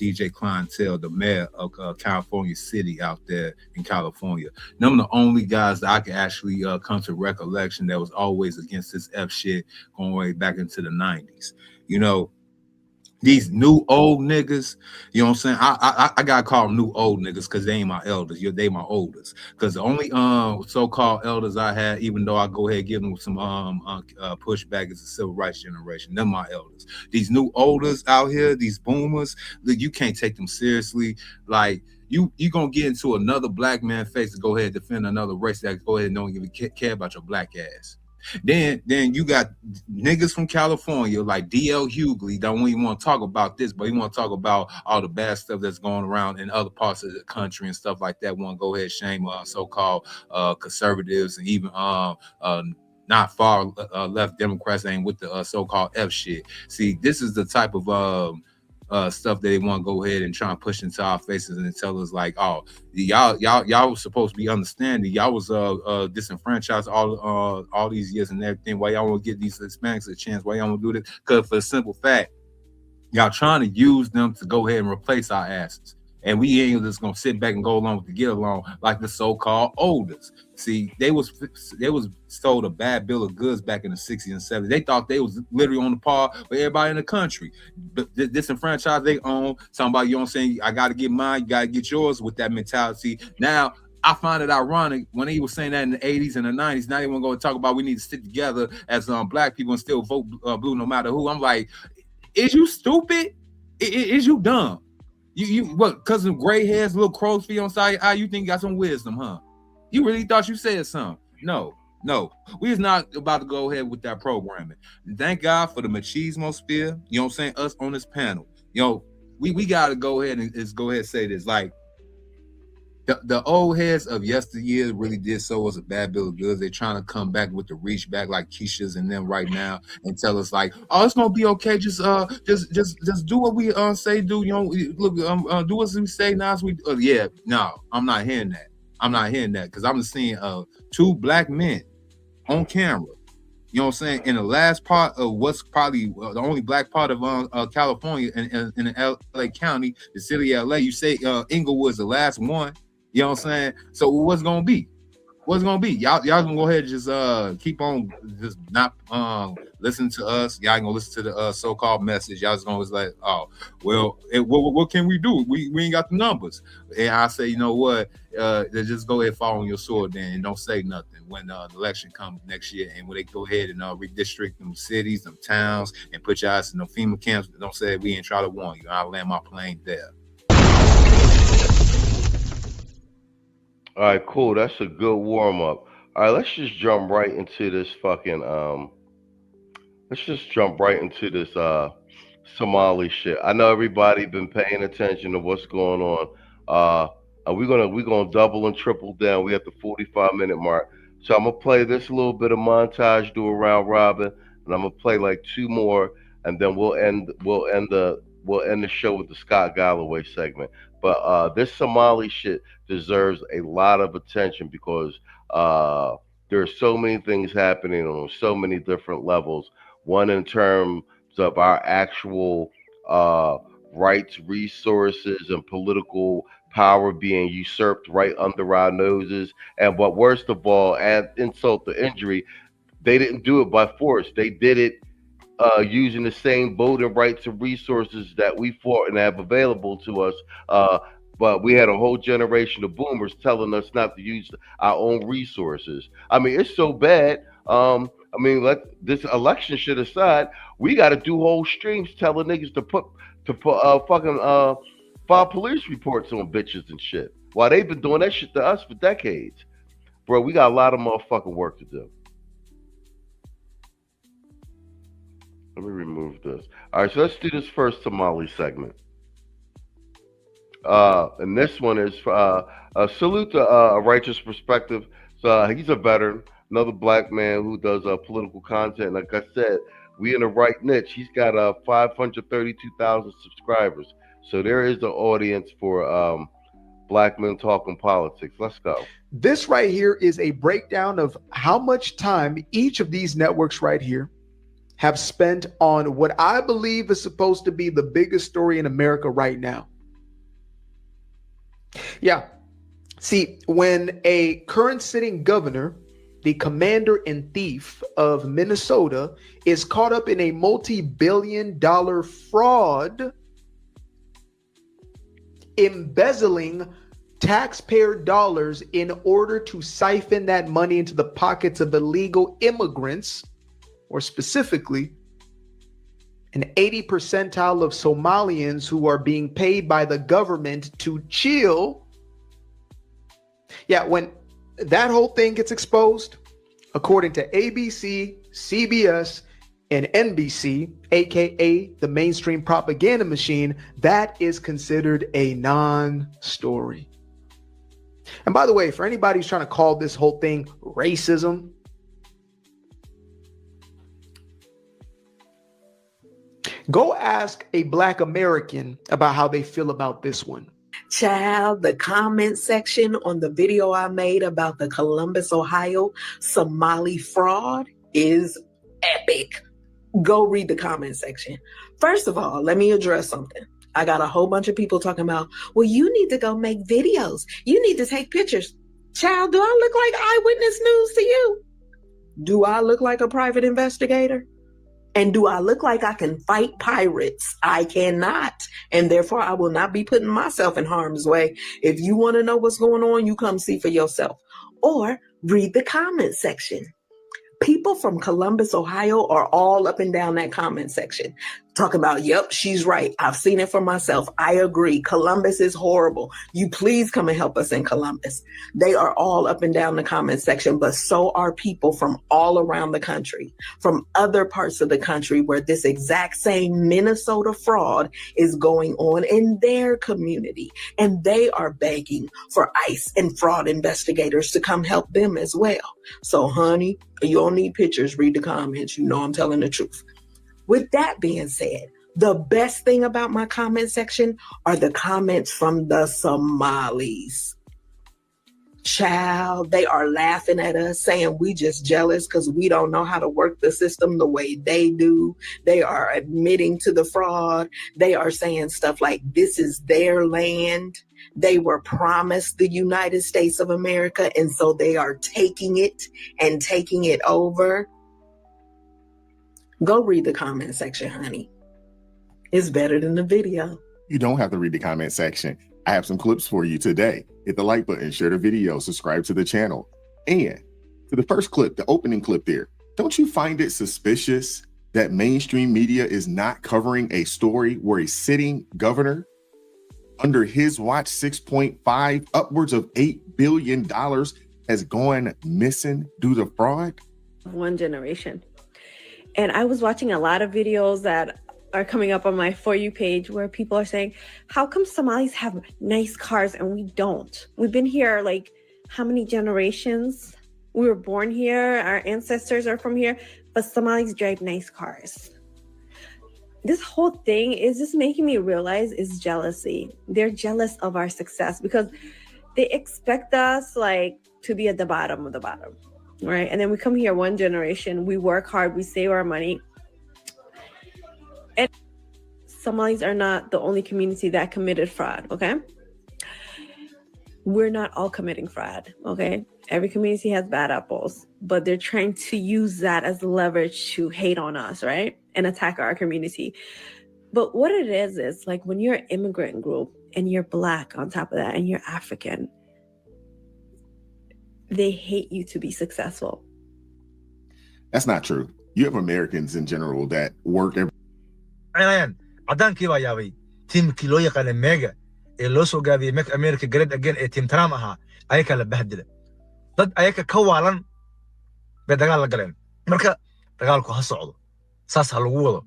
DJ Clientele, the mayor of California City out there in California. Them the only guys that I can actually come to recollection that was always against this F shit going way back into the 90s. You know, these new old niggas, you know what I'm saying? I gotta call them new old niggas because they ain't my elders. They my oldest. Because the only so-called elders I had, even though I go ahead and give them some pushback, is the civil rights generation. Them my elders. These new olders out here, these boomers, you can't take them seriously. Like you gonna get into another black man face to go ahead and defend another race that go ahead and don't even care about your black ass. Then you got niggas from California like DL Hughley. Don't even want to talk about this, but he want to talk about all the bad stuff that's going around in other parts of the country and stuff like that. Want to go ahead and shame so-called conservatives and even not far left Democrats ain't with the so-called F shit. See, this is the type of stuff that they want to go ahead and try and push into our faces and tell us like, oh, y'all was supposed to be understanding. Y'all was disenfranchised all these years and everything. Why y'all want to give these Hispanics a chance? Why y'all want to do this? Because for the simple fact, y'all trying to use them to go ahead and replace our asses. And we ain't just gonna sit back and go along with the get along like the so-called oldest. See, they was sold a bad bill of goods back in the 60s and 70s. They thought they was literally on the par with everybody in the country. But disenfranchised they own, talking about, you know what I'm saying, I gotta get mine, you gotta get yours with that mentality. Now, I find it ironic when he was saying that in the 80s and the 90s. Now they want to go talk about we need to stick together as black people and still vote blue no matter who. I'm like, is you stupid? Is you dumb? You what? Because of gray hairs, little crow's feet on side eye, you think you got some wisdom, huh? You really thought you said something? No. We is not about to go ahead with that programming. Thank God for the machismo sphere. You know what I'm saying? Us on this panel. You know, we gotta go ahead and say this. Like the old heads of yesteryear really did so as a bad bill of goods. They're trying to come back with the reach back like Keisha's and them right now and tell us like, oh, it's gonna be okay. Just do what we say do. You know, look, do what we say now. Yeah, no, I'm not hearing that. Because I'm seeing two black men on camera. You know what I'm saying? In the last part of what's probably the only black part of California in LA County, the city of LA. You say Inglewood's the last one. You know what I'm saying? So what's gonna be? Y'all gonna go ahead and just keep on just not listening to us. Y'all gonna listen to the so-called message. Y'all just gonna was like, oh, well, what can we do? We ain't got the numbers. And I say, you know what? Just go ahead and fall on your sword then and don't say nothing when the election comes next year. And when they go ahead and redistrict them cities, them towns, and put your ass in the FEMA camps, don't say we ain't try to warn you. I'll land my plane there. All right, cool. That's a good warm up. All right, let's just jump right into this fucking Somali shit. I know everybody been paying attention to what's going on. And we're gonna double and triple down. We at the 45-minute mark. So I'm gonna play this little bit of montage, do a round robin. and I'm gonna play like 2 more, and then we'll end the show with the Scott Galloway segment. But this Somali shit deserves a lot of attention because there are so many things happening on so many different levels. One in terms of our actual rights, resources, and political power being usurped right under our noses. And what worst of all, and insult to injury, they didn't do it by force. They did it using the same voting rights and resources that we fought and have available to us. But we had a whole generation of boomers telling us not to use our own resources. I mean, it's so bad. I mean, let this election shit aside, we got to do whole streams telling niggas to file police reports on bitches and shit. While they've been doing that shit to us for decades, bro. We got a lot of motherfucking work to do. Let me remove this. All right, so let's do this first Somali segment. And this one is a salute to A Righteous Perspective. So he's a veteran, another black man who does political content. Like I said, we in the right niche. He's got 532,000 subscribers. So there is an audience for black men talking politics. Let's go. This right here is a breakdown of how much time each of these networks right here have spent on what I believe is supposed to be the biggest story in America right now. Yeah. See, when a current sitting governor, the commander-in-chief of Minnesota, is caught up in a multi-billion-dollar fraud, embezzling taxpayer dollars in order to siphon that money into the pockets of illegal immigrants, or specifically, an 80 percentile of Somalians who are being paid by the government to chill. Yeah, when that whole thing gets exposed, according to ABC, CBS, and NBC, aka the mainstream propaganda machine, that is considered a non-story. And by the way, for anybody who's trying to call this whole thing racism, go ask a Black American about how they feel about this one. Child, the comment section on the video I made about the Columbus, Ohio Somali fraud is epic. Go read the comment section. First of all, let me address something. I got a whole bunch of people talking about, well, you need to go make videos. You need to take pictures. Child, do I look like Eyewitness News to you? Do I look like a private investigator? And do I look like I can fight pirates? I cannot. And therefore, I will not be putting myself in harm's way. If you want to know what's going on, you come see for yourself. Or read the comment section. People from Columbus, Ohio are all up and down that comment section talking about, yep, she's right. I've seen it for myself. I agree. Columbus is horrible. You please come and help us in Columbus. They are all up and down the comment section, but so are people from all around the country, from other parts of the country where this exact same Minnesota fraud is going on in their community. And they are begging for ICE and fraud investigators to come help them as well. So, honey, you don't need pictures. Read the comments. You know I'm telling the truth. With that being said, the best thing about my comment section are the comments from the Somalis. Child, they are laughing at us, saying we just jealous because we don't know how to work the system the way they do. They are admitting to the fraud. They are saying stuff like this is their land. They were promised the United States of America, and so they are taking it and taking it over. Go read the comment section, honey. It's better than the video. You don't have to read the comment section. I have some clips for you today. Hit the like button, share the video, subscribe to the channel. And to the first clip, the opening clip there, don't you find it suspicious that mainstream media is not covering a story where a sitting governor under his watch 6.5, upwards of $8 billion has gone missing due to fraud? One generation. And I was watching a lot of videos that are coming up on my For You page where people are saying, how come Somalis have nice cars and we don't? We've been here like how many generations? We were born here. Our ancestors are from here, but Somalis drive nice cars. This whole thing is just making me realize is jealousy. They're jealous of our success because they expect us like to be at the bottom of the bottom, right? And then we come here one generation, we work hard, we save our money. And Somalis are not the only community that committed fraud, okay? We're not all committing fraud, okay? Every community has bad apples, but they're trying to use that as leverage to hate on us, right? And attack our community. But what it is like when you're an immigrant group and you're Black on top of that and you're African, they hate you to be successful. That's not true. You have Americans in general that work every cadaankii baa yaabay tiimkii loo yaqaanay mega ee loo soo gaabiyey Make America Great Again ee Team Trump ahaa ayaka la bahdila dad ayaka ka waalan bay dagaal la galeen marka dagaalku ha socdo saas ha lagu wado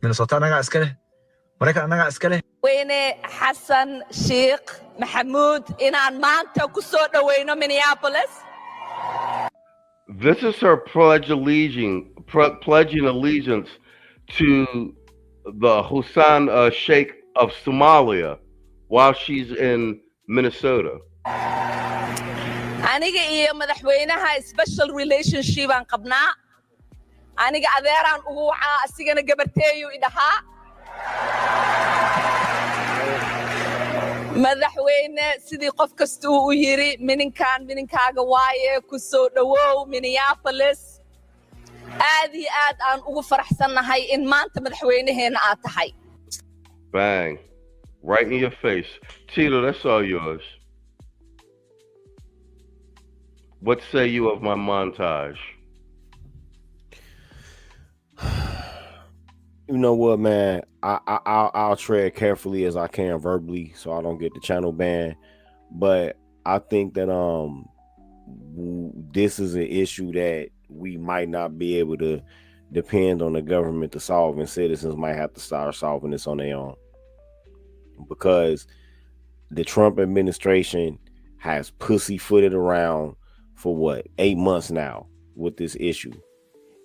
Minnesota anaga iska leh Mareykan anaga iska leh weyne Xasan Sheikh Maxamuud inaan maanta ku soo dhaweyno Minneapolis. This is her pledging allegiance to the Hussein Sheikh of Somalia while she's in Minnesota. Aniga iyo madaxweynaha special relationship aan qabnaa. Aniga adeeraan ugu wacaa asigana gabarteeyu idhahaa. madaxweyne sidii qof kasta uu yiri mininkaaga waaye ku soo dhawow Minneapolis. aad iyo aad aan ugu faraxsanahay in maanta madaxweynaheena aad tahay. Bang. Right in your face. Tito, that's all yours. What say you of my montage? You know what, man? I'll tread carefully as I can verbally so I don't get the channel banned. But I think that this is an issue that we might not be able to depend on the government to solve, and citizens might have to start solving this on their own. Because the Trump administration has pussyfooted around for 8 months now with this issue.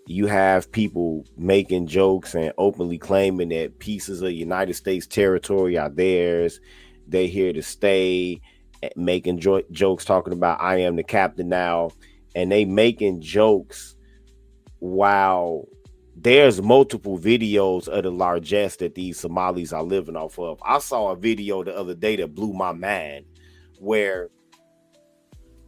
You have people making jokes and openly claiming that pieces of United States territory are theirs. They're here to stay, making jokes talking about I am the captain now. And they making jokes while there's multiple videos of the largesse that these Somalis are living off of. I saw a video the other day that blew my mind where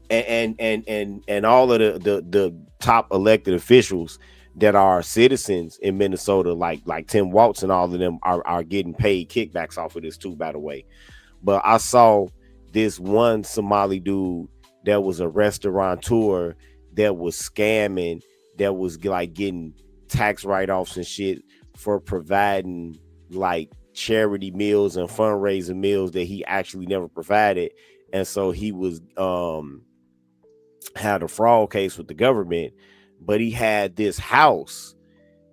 and all of the top elected officials that are citizens in Minnesota, like Tim Waltz and all of them are getting paid kickbacks off of this too, by the way. But I saw this one Somali dude that was a restaurateur that was scamming, that was like getting tax write-offs and shit for providing like charity meals and fundraising meals that he actually never provided. And so he was had a fraud case with the government, but he had this house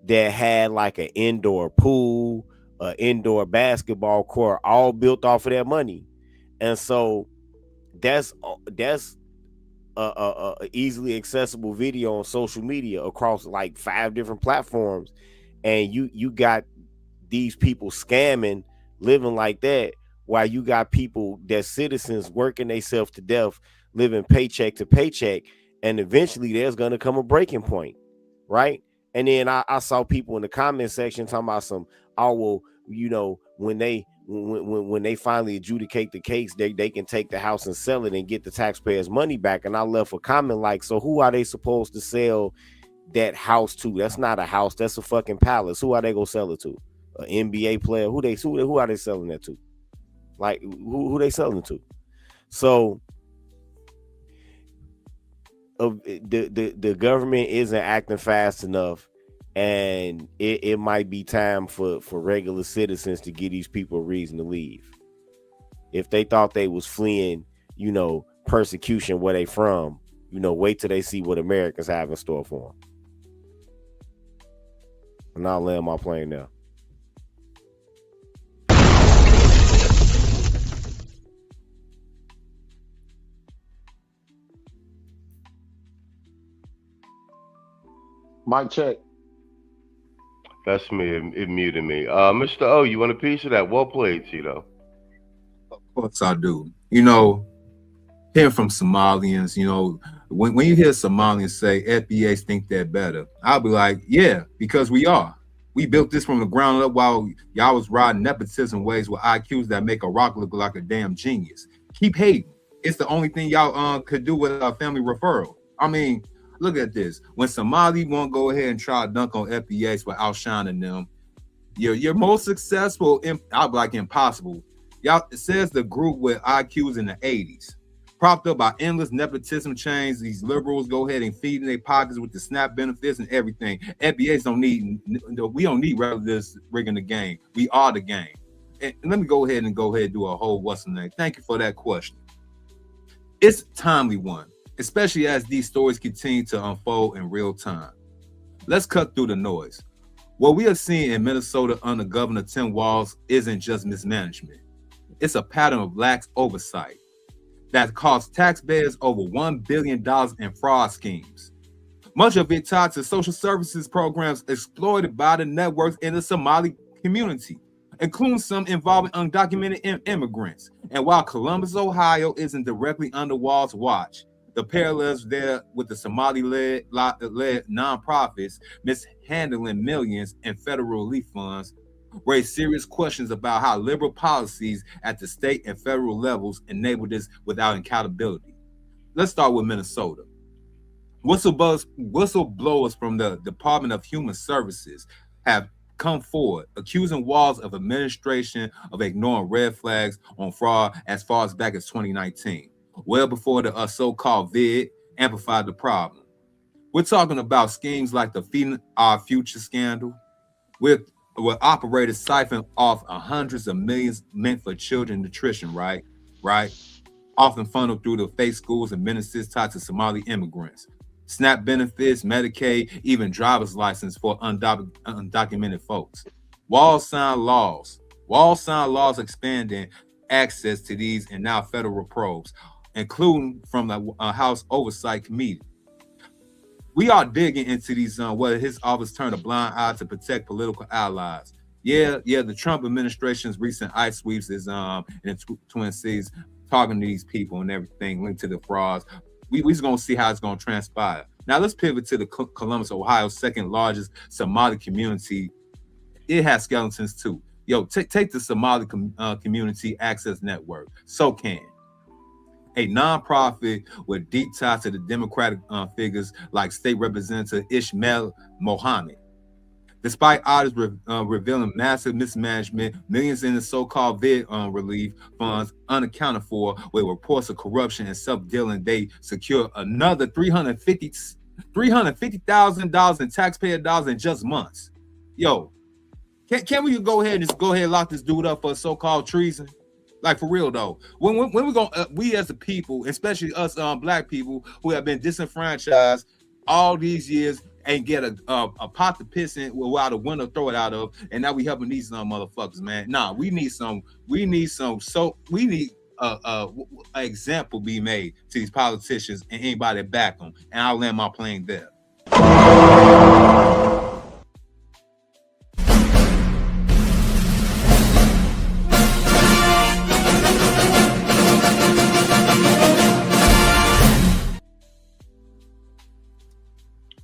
that had like an indoor pool, an indoor basketball court, all built off of that money. And so that's a easily accessible video on social media across like 5 different platforms, and you got these people scamming, living like that, while you got people that citizens working themselves to death, living paycheck to paycheck, and eventually there's gonna come a breaking point, right? And then I saw people in the comment section talking about some, oh well, you know, when they finally adjudicate the case, they can take the house and sell it and get the taxpayers' money back. And I left a comment like, so who are they supposed to sell that house to? That's not a house, that's a fucking palace. Who are they gonna sell it to? An NBA player? Who are they selling that to? Like who they selling to? So the government isn't acting fast enough, and it might be time for regular citizens to give these people a reason to leave. If they thought they was fleeing, you know, persecution where they from, you know, wait till they see what Americans have in store for them. And I'll land my plane now. Mic check. That's me. It muted me. Mr. O, you want a piece of that? Well played, Tito. Of course I do. You know, hearing from Somalians, you know, when you hear Somalians say FBAs think they're better, I'll be like, yeah, because we are. We built this from the ground up while y'all was riding nepotism ways with IQs that make a rock look like a damn genius. Keep hating. It's the only thing y'all could do with a family referral. I mean, look at this. When Somali won't go ahead and try to dunk on FBAs for outshining them, you're most successful. I'll be like impossible. Y'all, it says the group with IQs in the 80s. Propped up by endless nepotism chains, these liberals go ahead and feed in their pockets with the SNAP benefits and everything. FBAs we don't need relatives rigging the game. We are the game. And let me go ahead and do a whole what's the name. Thank you for that question. It's a timely one, especially as these stories continue to unfold in real time. Let's cut through the noise. What we are seeing in Minnesota under Governor Tim Walz isn't just mismanagement. It's a pattern of lax oversight that cost taxpayers over $1 billion in fraud schemes. Much of it tied to social services programs exploited by the networks in the Somali community, including some involving undocumented immigrants. And while Columbus, Ohio isn't directly under Walz's watch, the parallels there with the Somali-led nonprofits mishandling millions in federal relief funds raise serious questions about how liberal policies at the state and federal levels enable this without accountability. Let's start with Minnesota. Whistleblowers from the Department of Human Services have come forward accusing Walz of administration of ignoring red flags on fraud as far as back as 2019, well before the so-called vid amplified the problem. We're talking about schemes like the Feeding Our Future scandal, where operators siphon off hundreds of millions meant for children nutrition, right? Often funneled through the fake schools and ministries tied to Somali immigrants. SNAP benefits, Medicaid, even driver's license for undocumented folks. Walz signed laws expanding access to these and now federal probes, including from the House Oversight Committee. We are digging into these whether his office turned a blind eye to protect political allies. Yeah, the Trump administration's recent ICE sweeps is in Twin Cities talking to these people and everything linked to the frauds. We just gonna see how it's gonna transpire. Now let's pivot to the Columbus, Ohio, second largest Somali community. It has skeletons too. Yo, take the Somali Community Access Network, SOCAN, a nonprofit with deep ties to the Democratic figures like State Representative Ishmael Mohammed. Despite audits revealing massive mismanagement, millions in the so-called vid relief funds unaccounted for, with reports of corruption and self-dealing, they secure another $350,000 in taxpayer dollars in just months. Yo, can we go ahead and lock this dude up for so-called treason? Like, for real though, when we gonna we as a people, especially us black people who have been disenfranchised all these years, and get a pot to piss in without a window throw it out of, and now we helping these motherfuckers, man. Nah, we need an example be made to these politicians and anybody that back them. And I'll land my plane there.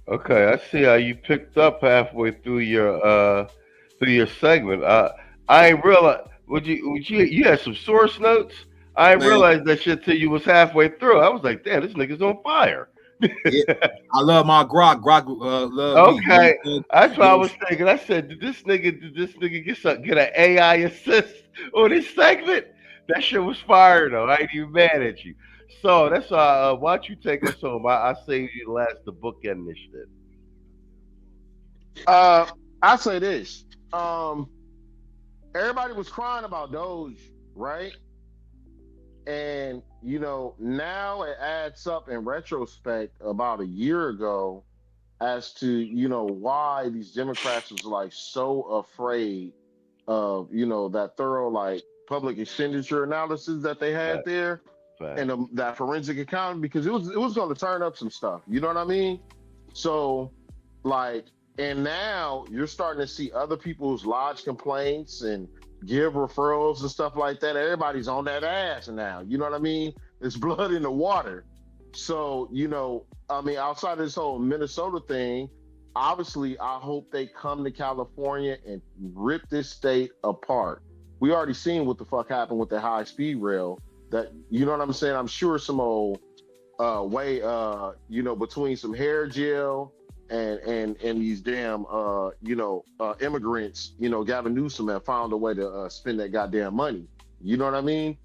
Okay, I see how you picked up halfway through your segment. I ain't realize you had some source notes. I ain't realized that shit till you was halfway through. I was like, damn, this nigga's on fire. Yeah, I love my grok. Love okay, me. that's what I was thinking. I said, did this nigga get an AI assist on this segment? That shit was fire though. I ain't even mad at you. So that's why don't you take us home? I saved you the bookend this shit. I say this. Everybody was crying about Doge, right? And now it adds up in retrospect about a year ago as to why these Democrats was like so afraid of that thorough like public expenditure analysis that they had there. And that forensic accounting, because it was going to turn up some stuff. You know what I mean? So, Like, and now you're starting to see other people's lodge complaints and give referrals and stuff like that. Everybody's on that ass now. You know what I mean? It's blood in the water. So, you know, I mean, outside of this whole Minnesota thing, obviously, I hope they come to California and rip this state apart. We already seen what the fuck happened with the high speed rail. That, you know what I'm saying? I'm sure some old way, you know, between some hair gel and these damn, you know, immigrants, you know, Gavin Newsom have found a way to spend that goddamn money. You know what I mean?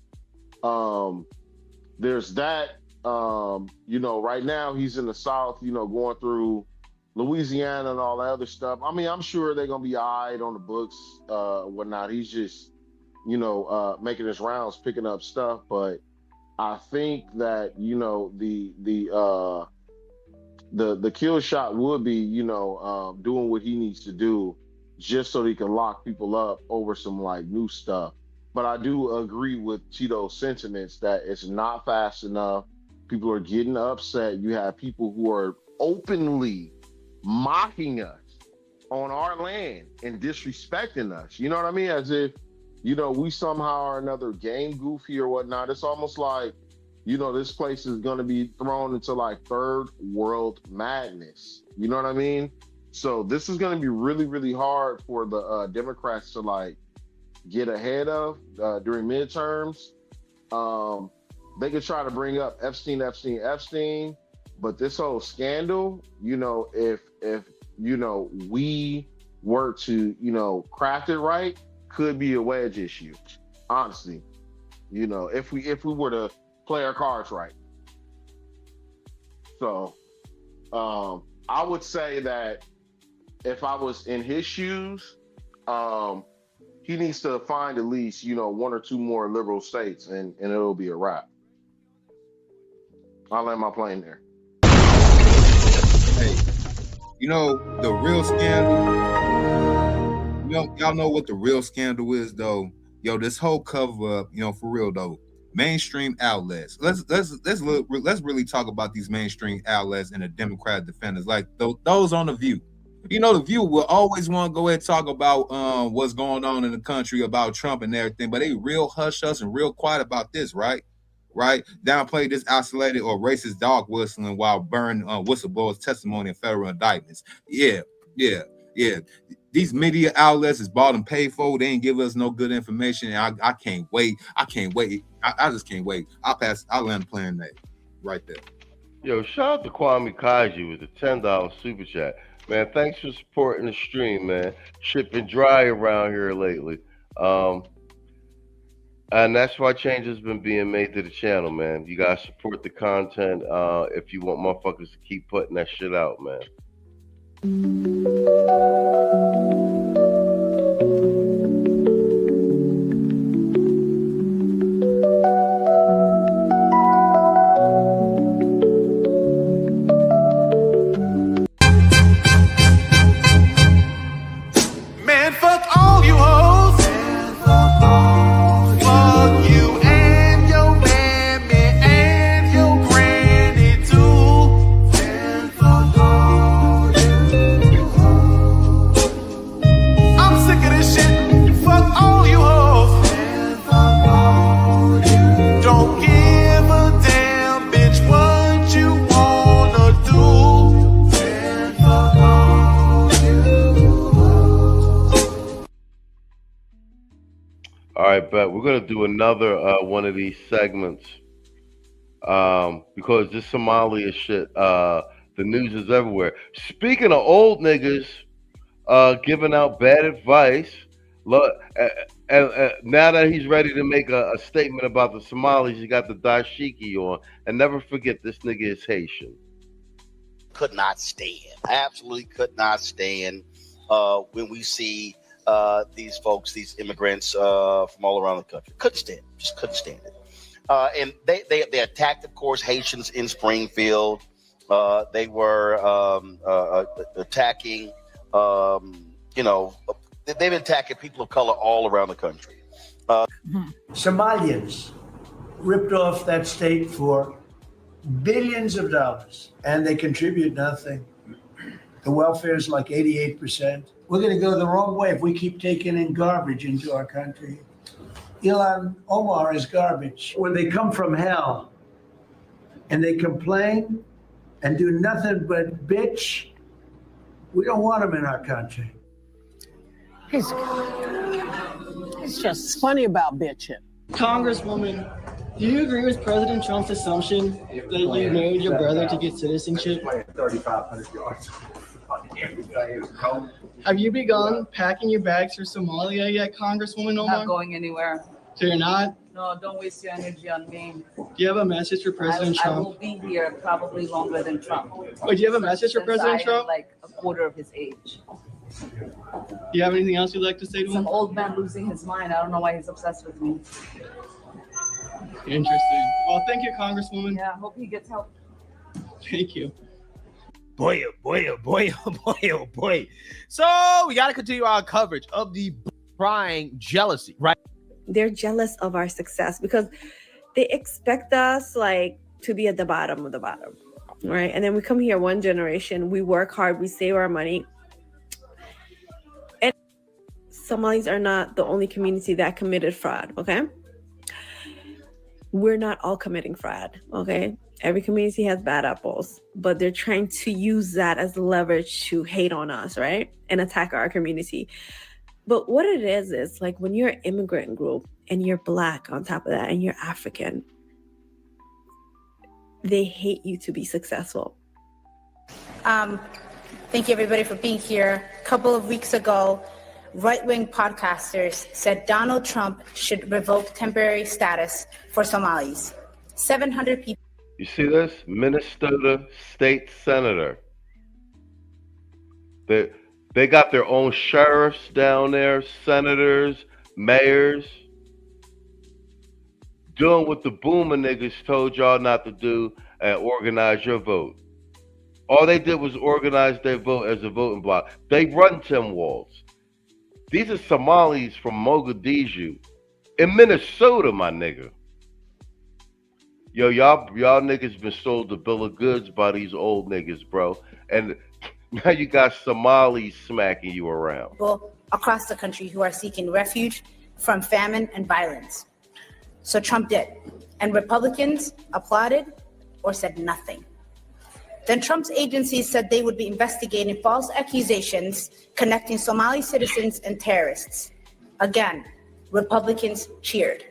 There's that. You know, right now he's in the South, you know, going through Louisiana and all that other stuff. I mean, I'm sure they're gonna be eyed on the books, whatnot. He's just, you know, making his rounds, picking up stuff. But I think that, you know, the kill shot would be, you know, doing what he needs to do just so he can lock people up over some like new stuff. But I do agree with Cheeto's sentiments that it's not fast enough. People are getting upset. You have people who are openly mocking us on our land and disrespecting us. You know what I mean? As if, you know, we somehow are another game goofy or whatnot. It's almost like, you know, this place is going to be thrown into like third world madness. You know what I mean? So this is going to be really, really hard for the Democrats to like get ahead of during midterms. They could try to bring up Epstein, but this whole scandal, you know, if you know, we were to, you know, craft it right, could be a wedge issue. Honestly, you know, if we were to play our cards right. So I would say that if I was in his shoes, he needs to find at least, you know, one or two more liberal states and it'll be a wrap. I'll land my plane there. Hey, you know, the real scandal, you know, y'all know what the real scandal is though. Yo, this whole cover up, you know, for real though, mainstream outlets. Let's really talk about these mainstream outlets and the Democrat defenders, like those on The View. You know, The View will always want to go ahead and talk about what's going on in the country, about Trump and everything, but they real hush us and real quiet about this, right? Downplay this isolated or racist dog whistling while burn whistleblowers' testimony in federal indictments. Yeah. These media outlets is bought and paid for. They ain't give us no good information. And I can't wait. I just can't wait. I'll land the plane there, right there. Yo, shout out to Kwame Kaji with the $10 super chat. Man, thanks for supporting the stream, man. Shipping dry around here lately. And that's why change has been being made to the channel, man. You guys support the content if you want motherfuckers to keep putting that shit out, man. Man, fuck all you hoes. Fuck you and your mammy and your granny too. Fuck all you hoes. I'm sick of this shit. Fuck all you hoes. Don't give a damn, bitch, what you wanna do. Fuck all you hoes. All right, but we're gonna do another one of these segments because this Somalia shit, the news is everywhere. Speaking of old niggas giving out bad advice, look, now that he's ready to make a statement about the Somalis, he got the dashiki on, and never forget this nigga is Haitian. Could not stand. I absolutely could not stand when we see these folks, these immigrants from all around the country. Couldn't stand it. Just couldn't stand it. And they attacked, of course, Haitians in Springfield. They were attacking, you know, they've been attacking people of color all around the country. Somalians ripped off that state for billions of dollars, and they contribute nothing. The welfare is like 88%. We're going to go the wrong way if we keep taking in garbage into our country. Ilhan Omar is garbage. When they come from hell and they complain and do nothing but bitch, we don't want them in our country. It's just funny about bitching. Congresswoman, do you agree with President Trump's assumption that you married your brother to get citizenship? 3,500 yards. Have you begun packing your bags for Somalia yet, Congresswoman Omar? Not going anywhere. So you're not? No, don't waste your energy on me. Do you have a message for President I Trump? will be here probably longer than Trump. Oh, do you have a message for Since President I Trump? am like a quarter of his age. Do you have anything else you'd like to say to He's an him? old man losing his mind. I don't know why he's obsessed with me. Interesting. Well, thank you, Congresswoman. Yeah, I hope he gets help. Thank you. Boy, oh boy, oh boy, oh boy, oh boy. So we got to continue our coverage of the crying jealousy, right? They're jealous of our success because they expect us like to be at the bottom of the bottom, right? And then we come here one generation, we work hard, we save our money. And Somalis are not the only community that committed fraud, okay? We're not all committing fraud, okay? Every community has bad apples, but they're trying to use that as leverage to hate on us, right? And attack our community. But what it is like when you're an immigrant group and you're Black on top of that and you're African, they hate you to be successful. Thank you everybody for being here. A couple of weeks ago, right-wing podcasters said Donald Trump should revoke temporary status for Somalis. 700 people. You see this? Minnesota state senator. They got their own sheriffs down there, senators, mayors, doing what the boomer niggas told y'all not to do and organize your vote. All they did was organize their vote as a voting bloc. They run 10 walls. These are Somalis from Mogadishu in Minnesota, my nigga. Yo, y'all niggas been sold the bill of goods by these old niggas, bro. And now you got Somalis smacking you around. People across the country who are seeking refuge from famine and violence. So Trump did. And Republicans applauded or said nothing. Then Trump's agencies said they would be investigating false accusations connecting Somali citizens and terrorists. Again, Republicans cheered.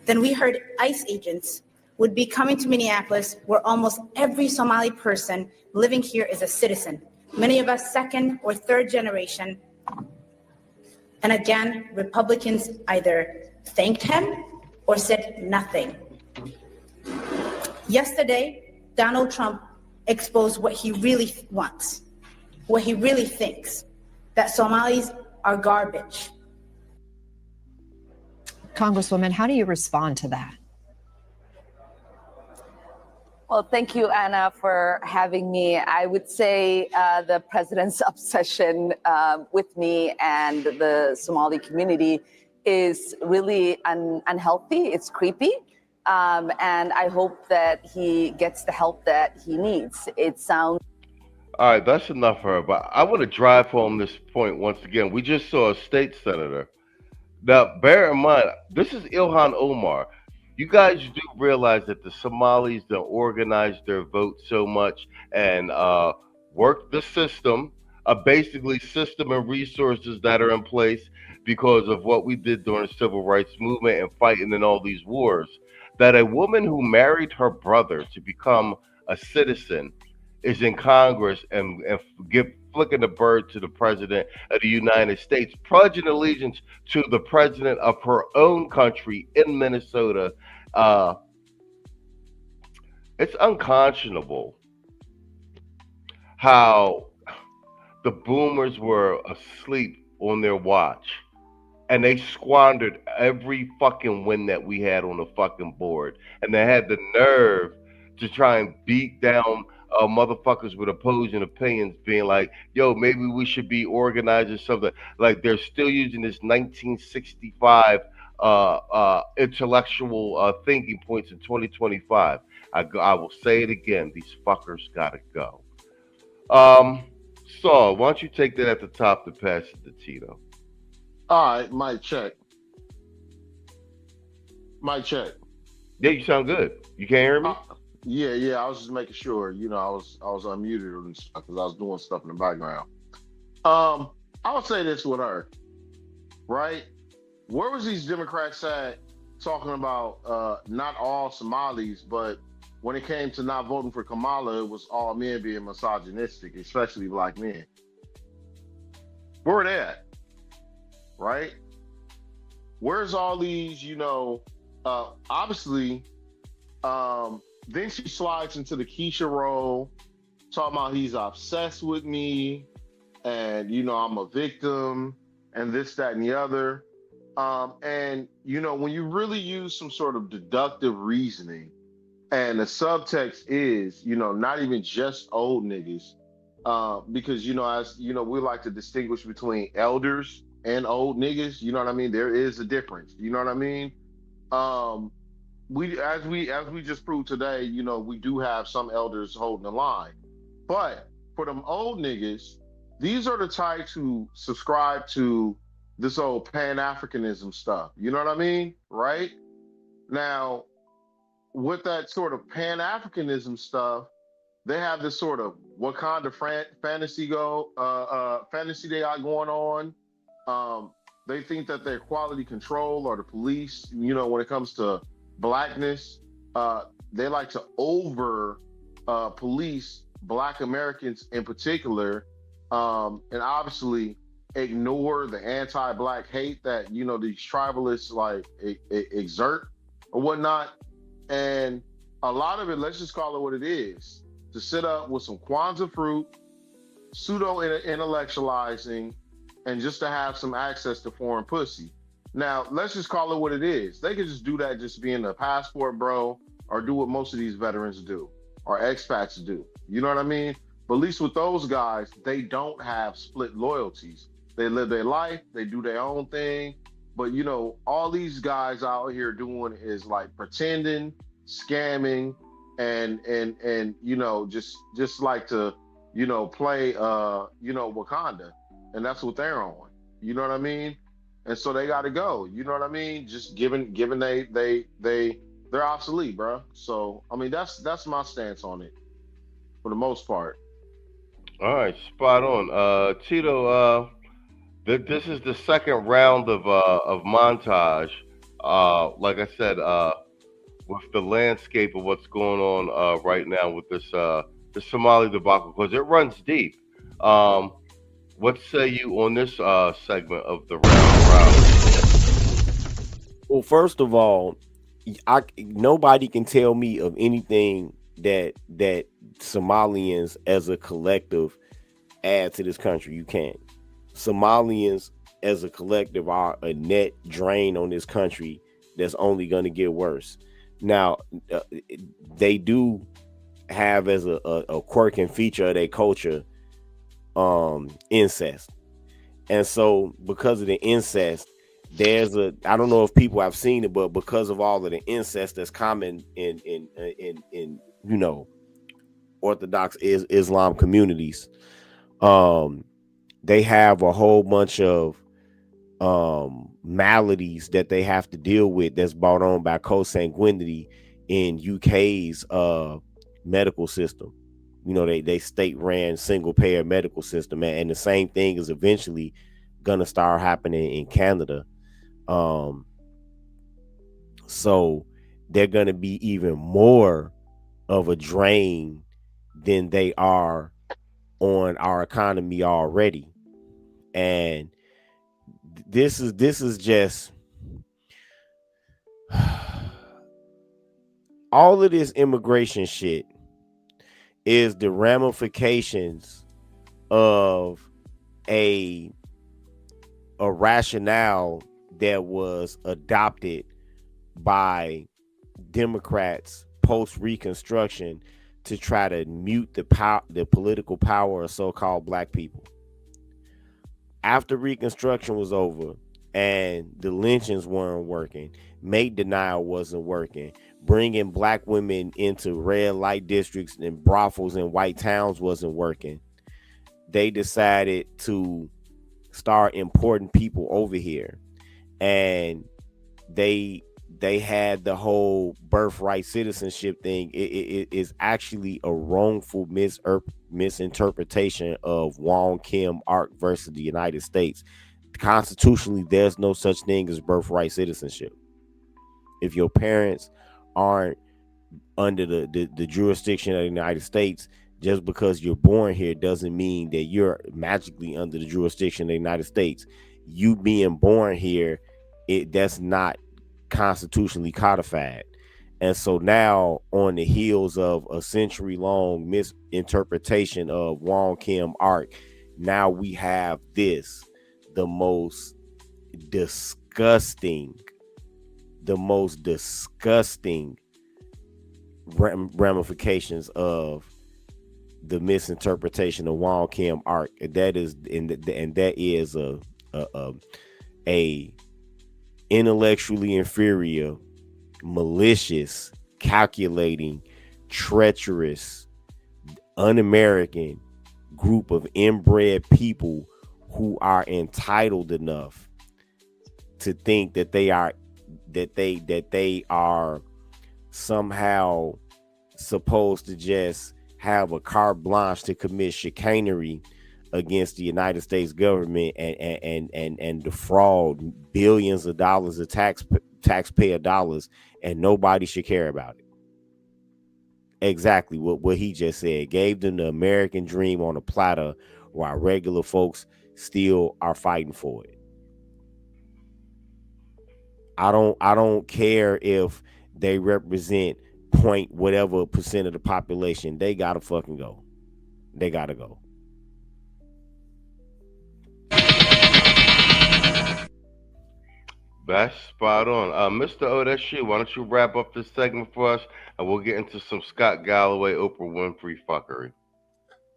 Then we heard ICE agents would be coming to Minneapolis, where almost every Somali person living here is a citizen, many of us second or third generation. And again, Republicans either thanked him or said nothing. Yesterday, Donald Trump exposed what he really wants, what he really thinks, that Somalis are garbage. Congresswoman, how do you respond to that? Well, thank you, Anna, for having me. I would say the president's obsession with me and the Somali community is really unhealthy. It's creepy. And I hope that he gets the help that he needs. It sounds... All right, that's enough for her. But I want to drive home this point once again. We just saw a state senator. Now, bear in mind, this is Ilhan Omar. You guys do realize that the Somalis don't organize their vote so much and work the system, basically system and resources that are in place because of what we did during the civil rights movement and fighting in all these wars, that a woman who married her brother to become a citizen is in Congress and flicking the bird to the president of the United States, pledging allegiance to the president of her own country in Minnesota. It's unconscionable how the boomers were asleep on their watch and they squandered every fucking win that we had on the fucking board, and they had the nerve to try and beat down motherfuckers with opposing opinions, being like, yo, maybe we should be organizing something. Like, they're still using this 1965 intellectual thinking points in 2025. I will say it again, these fuckers gotta go. Saul, why don't you take that at the top to pass it to Tito? All right, mic check. Mic check. Yeah, you sound good. You can't hear me? Yeah. I was just making sure. You know, I was unmuted because I was doing stuff in the background. I would say this with her, right? Where was these Democrats at talking about not all Somalis, but when it came to not voting for Kamala, it was all men being misogynistic, especially black men. Where are they at? Right? Where's all these, obviously, then she slides into the Keisha role, talking about he's obsessed with me, and, I'm a victim, and this, that, and the other. And, when you really use some sort of deductive reasoning, and the subtext is, not even just old niggas, because, as we like to distinguish between elders and old niggas, you know what I mean? There is a difference, you know what I mean? We just proved today, we do have some elders holding the line. But for them old niggas, these are the types who subscribe to this old Pan-Africanism stuff. You know what I mean? Right? Now, with that sort of Pan-Africanism stuff, they have this sort of Wakanda fantasy they got going on. They think that their quality control or the police, when it comes to blackness, they like to over police Black Americans in particular, and obviously ignore the anti-Black hate that these tribalists like exert or whatnot. And a lot of it, let's just call it what it is, to sit up with some Kwanzaa fruit, pseudo-intellectualizing, and just to have some access to foreign pussy. Now, let's just call it what it is. They could just do that just being a passport bro, or do what most of these veterans do, or expats do. You know what I mean? But at least with those guys, they don't have split loyalties. They live their life, they do their own thing. But, all these guys out here doing is like pretending, scamming, and just like to, play, Wakanda. And that's what they're on. You know what I mean? And so they got to go. You know what I mean? Just given they're obsolete, bro. So, I mean, that's my stance on it for the most part. All right, spot on. Tito, this is the second round of montage. Like I said, with the landscape of what's going on right now with this the Somali debacle, because it runs deep. What say you on this segment of the round? Well, first of all, nobody can tell me of anything that Somalians as a collective add to this country. You can't. Somalians as a collective are a net drain on this country that's only going to get worse. Now, they do have as a quirk and feature of their culture incest. And so because of the incest, there's I don't know if people have seen it, but because of all of the incest that's common in Orthodox Islam communities, they have a whole bunch of maladies that they have to deal with that's brought on by consanguinity in UK's medical system. They state ran single payer medical system, and the same thing is eventually gonna start happening in Canada. So they're gonna be even more of a drain than they are on our economy already. And this is just all of this immigration shit is the ramifications of a rationale that was adopted by Democrats post Reconstruction to try to mute the political power of so-called Black people. After Reconstruction was over and the lynchings weren't working, mate denial wasn't working, bringing Black women into red light districts and brothels in white towns wasn't working, they decided to start importing people over here, and they had the whole birthright citizenship thing. It is actually a wrongful misinterpretation of Wong Kim Ark versus the United States. Constitutionally, there's no such thing as birthright citizenship. If your parents aren't under the jurisdiction of the United States, just because you're born here doesn't mean that you're magically under the jurisdiction of the United States. You being born here, that's not constitutionally codified. And so now, on the heels of a century-long misinterpretation of Wong Kim Ark, now we have this, the most disgusting ramifications of the misinterpretation of Wong Kim Ark. That is a intellectually inferior, malicious, calculating, treacherous, un-American group of inbred people who are entitled enough to think that they are somehow supposed to just have a carte blanche to commit chicanery against the United States government and defraud billions of dollars of taxpayer dollars, and nobody should care about it. Exactly what he just said. Gave them the American dream on a platter, while regular folks still are fighting for it. I don't care if they represent point whatever percent of the population. They gotta fucking go. They gotta go. That's spot on. Mr. O, that's you. Why don't you wrap up this segment for us, and we'll get into some Scott Galloway, Oprah Winfrey fuckery.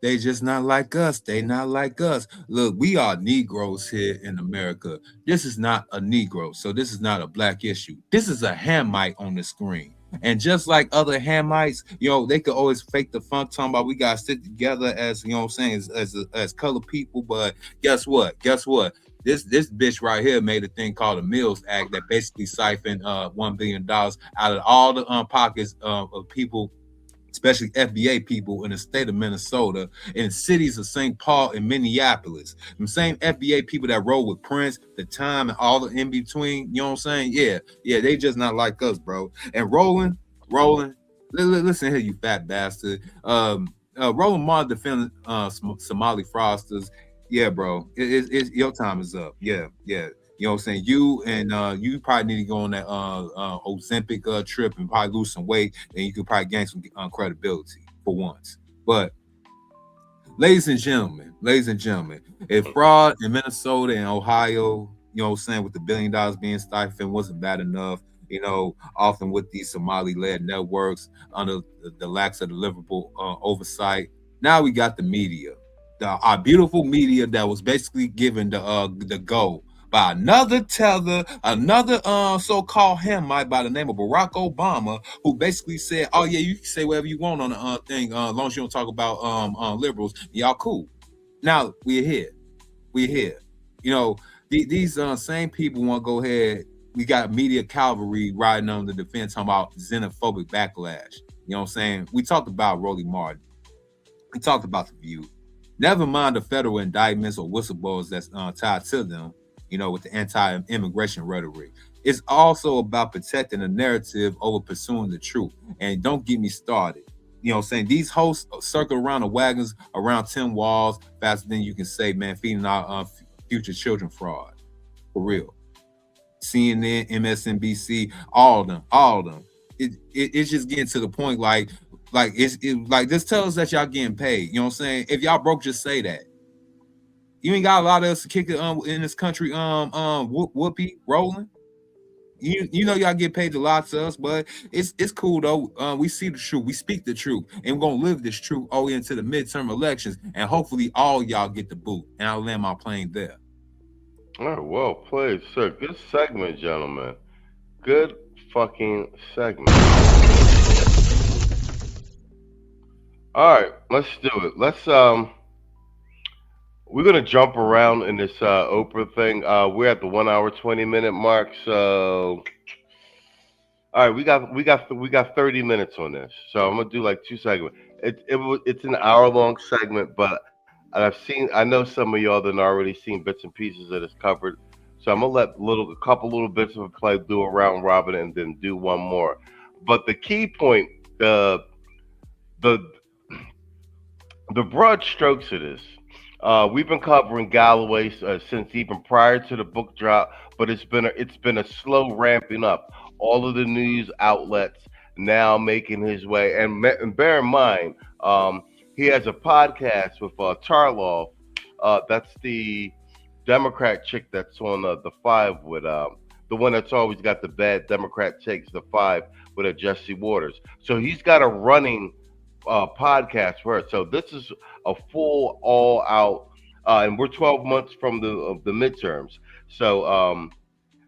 They just not like us. They not like us. Look, we are Negroes here in America. This is not a Negro, so this is not a black issue. This is a Hamite on the screen. And just like other Hamites, they could always fake the funk, talking about we gotta stick together as, as colored people. But guess what? This bitch right here made a thing called the Mills Act that basically siphoned $1 billion out of all the pockets of people, especially FBA people in the state of Minnesota, in cities of St. Paul and Minneapolis. The same FBA people that roll with Prince, the Time, and all the in between, you know what I'm saying? Yeah, they just not like us, bro. And Roland, listen here, you fat bastard. Roland Martin defending Somali fraudsters. Yeah, bro, it's your time is up. Yeah. You know what I'm saying? You and you probably need to go on that Ozempic trip and probably lose some weight, and you could probably gain some credibility for once. But ladies and gentlemen, if fraud in Minnesota and Ohio, you know what I'm saying, with the $1 billion being stifled wasn't bad enough, often with these Somali-led networks under the lack of deliverable oversight, now we got the media. Our beautiful media that was basically given the go by another tether, another so-called Hamite by the name of Barack Obama, who basically said, "Oh yeah, you can say whatever you want on the thing, as long as you don't talk about liberals. Y'all cool." Now we're here. These same people want to go ahead. We got media cavalry riding on the defense, talking about xenophobic backlash. You know what I'm saying? We talked about Rolly Martin. We talked about The View. Never mind the federal indictments or whistleblowers that's tied to them, with the anti-immigration rhetoric. It's also about protecting the narrative over pursuing the truth. And don't get me started. You know what I'm saying? These hosts circle around the wagons around 10 walls faster than you can say, man, feeding our future children fraud. For real. CNN, MSNBC, all of them. It's just getting to the point like just tell us that y'all getting paid. You know what I'm saying? If y'all broke, just say that. You ain't got a lot of us to kick it in this country. Whoopee rolling. You know y'all get paid to lie to us, but it's cool though. We see the truth, we speak the truth, and we're gonna live this truth all into the midterm elections, and hopefully all y'all get the boot. And I'll land my plane there. All right, well played, sir. Good segment, gentlemen. Good fucking segment. All right, let's do it. We're gonna jump around in this Oprah thing. We're at the 1 hour 20-minute mark. So, all right, we got 30 minutes on this. So I'm gonna do like 2 segments. It's an hour-long segment, but I know some of y'all that already seen bits and pieces that is covered. So I'm gonna let a couple little bits of it play, do a round robin, and then do one more. But the key point, the broad strokes of this. We've been covering Galloway since even prior to the book drop, but it's been a slow ramping up. All of the news outlets now making his way, and bear in mind, he has a podcast with Tarlov. That's the Democrat chick that's on the Five with the one that's always got the bad Democrat takes, the Five with Jesse Waters. So he's got a running podcast for it. So this is a full all out, and we're 12 months from the midterms. So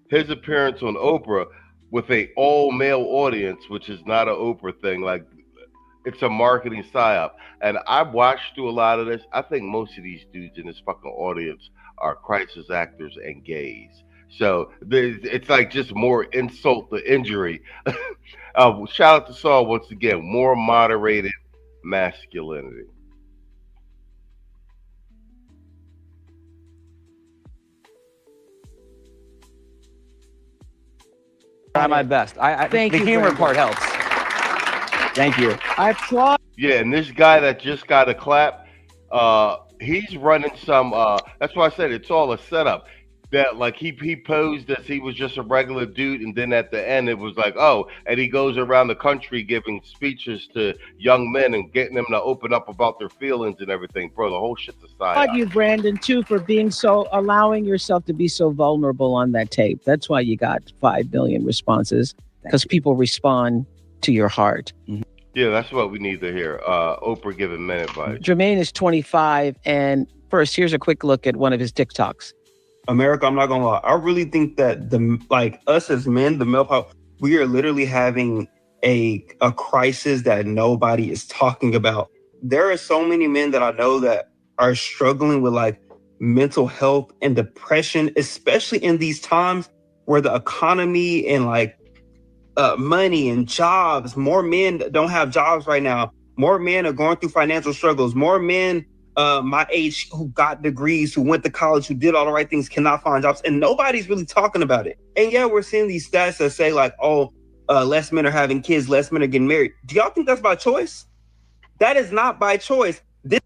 his appearance on Oprah with a all male audience, which is not an Oprah thing, like it's a marketing psyop. And I've watched through a lot of this. I think most of these dudes in this fucking audience are crisis actors and gays. So it's like just more insult to injury. Shout out to Saul once again. More moderated masculinity. Try my best. Thank the you humor very part helps. Thank you. I applaud. Yeah, and this guy that just got a clap, he's running some. That's why I said it's all a setup. That like he posed as he was just a regular dude, and then at the end it was like, oh, and he goes around the country giving speeches to young men and getting them to open up about their feelings and everything. Bro, the whole shit's a I applaud psyop. you, Brandon, too, for being allowing yourself to be so vulnerable on that tape. That's why you got 5 million responses, because people respond to your heart. Yeah, that's what we need to hear. Oprah giving men advice. Jermaine is 25, and first, here's a quick look at one of his TikToks. America, I'm not gonna lie. I really think that us as men, the male power, we are literally having a crisis that nobody is talking about. There are so many men that I know that are struggling with like mental health and depression, especially in these times where the economy and like money and jobs, more men don't have jobs right now. More men are going through financial struggles. More men my age who got degrees, who went to college, who did all the right things, cannot find jobs, and nobody's really talking about it. And yeah, we're seeing these stats that say like, oh, less men are having kids, less men are getting married. Do y'all think that's by choice? That is not by choice. This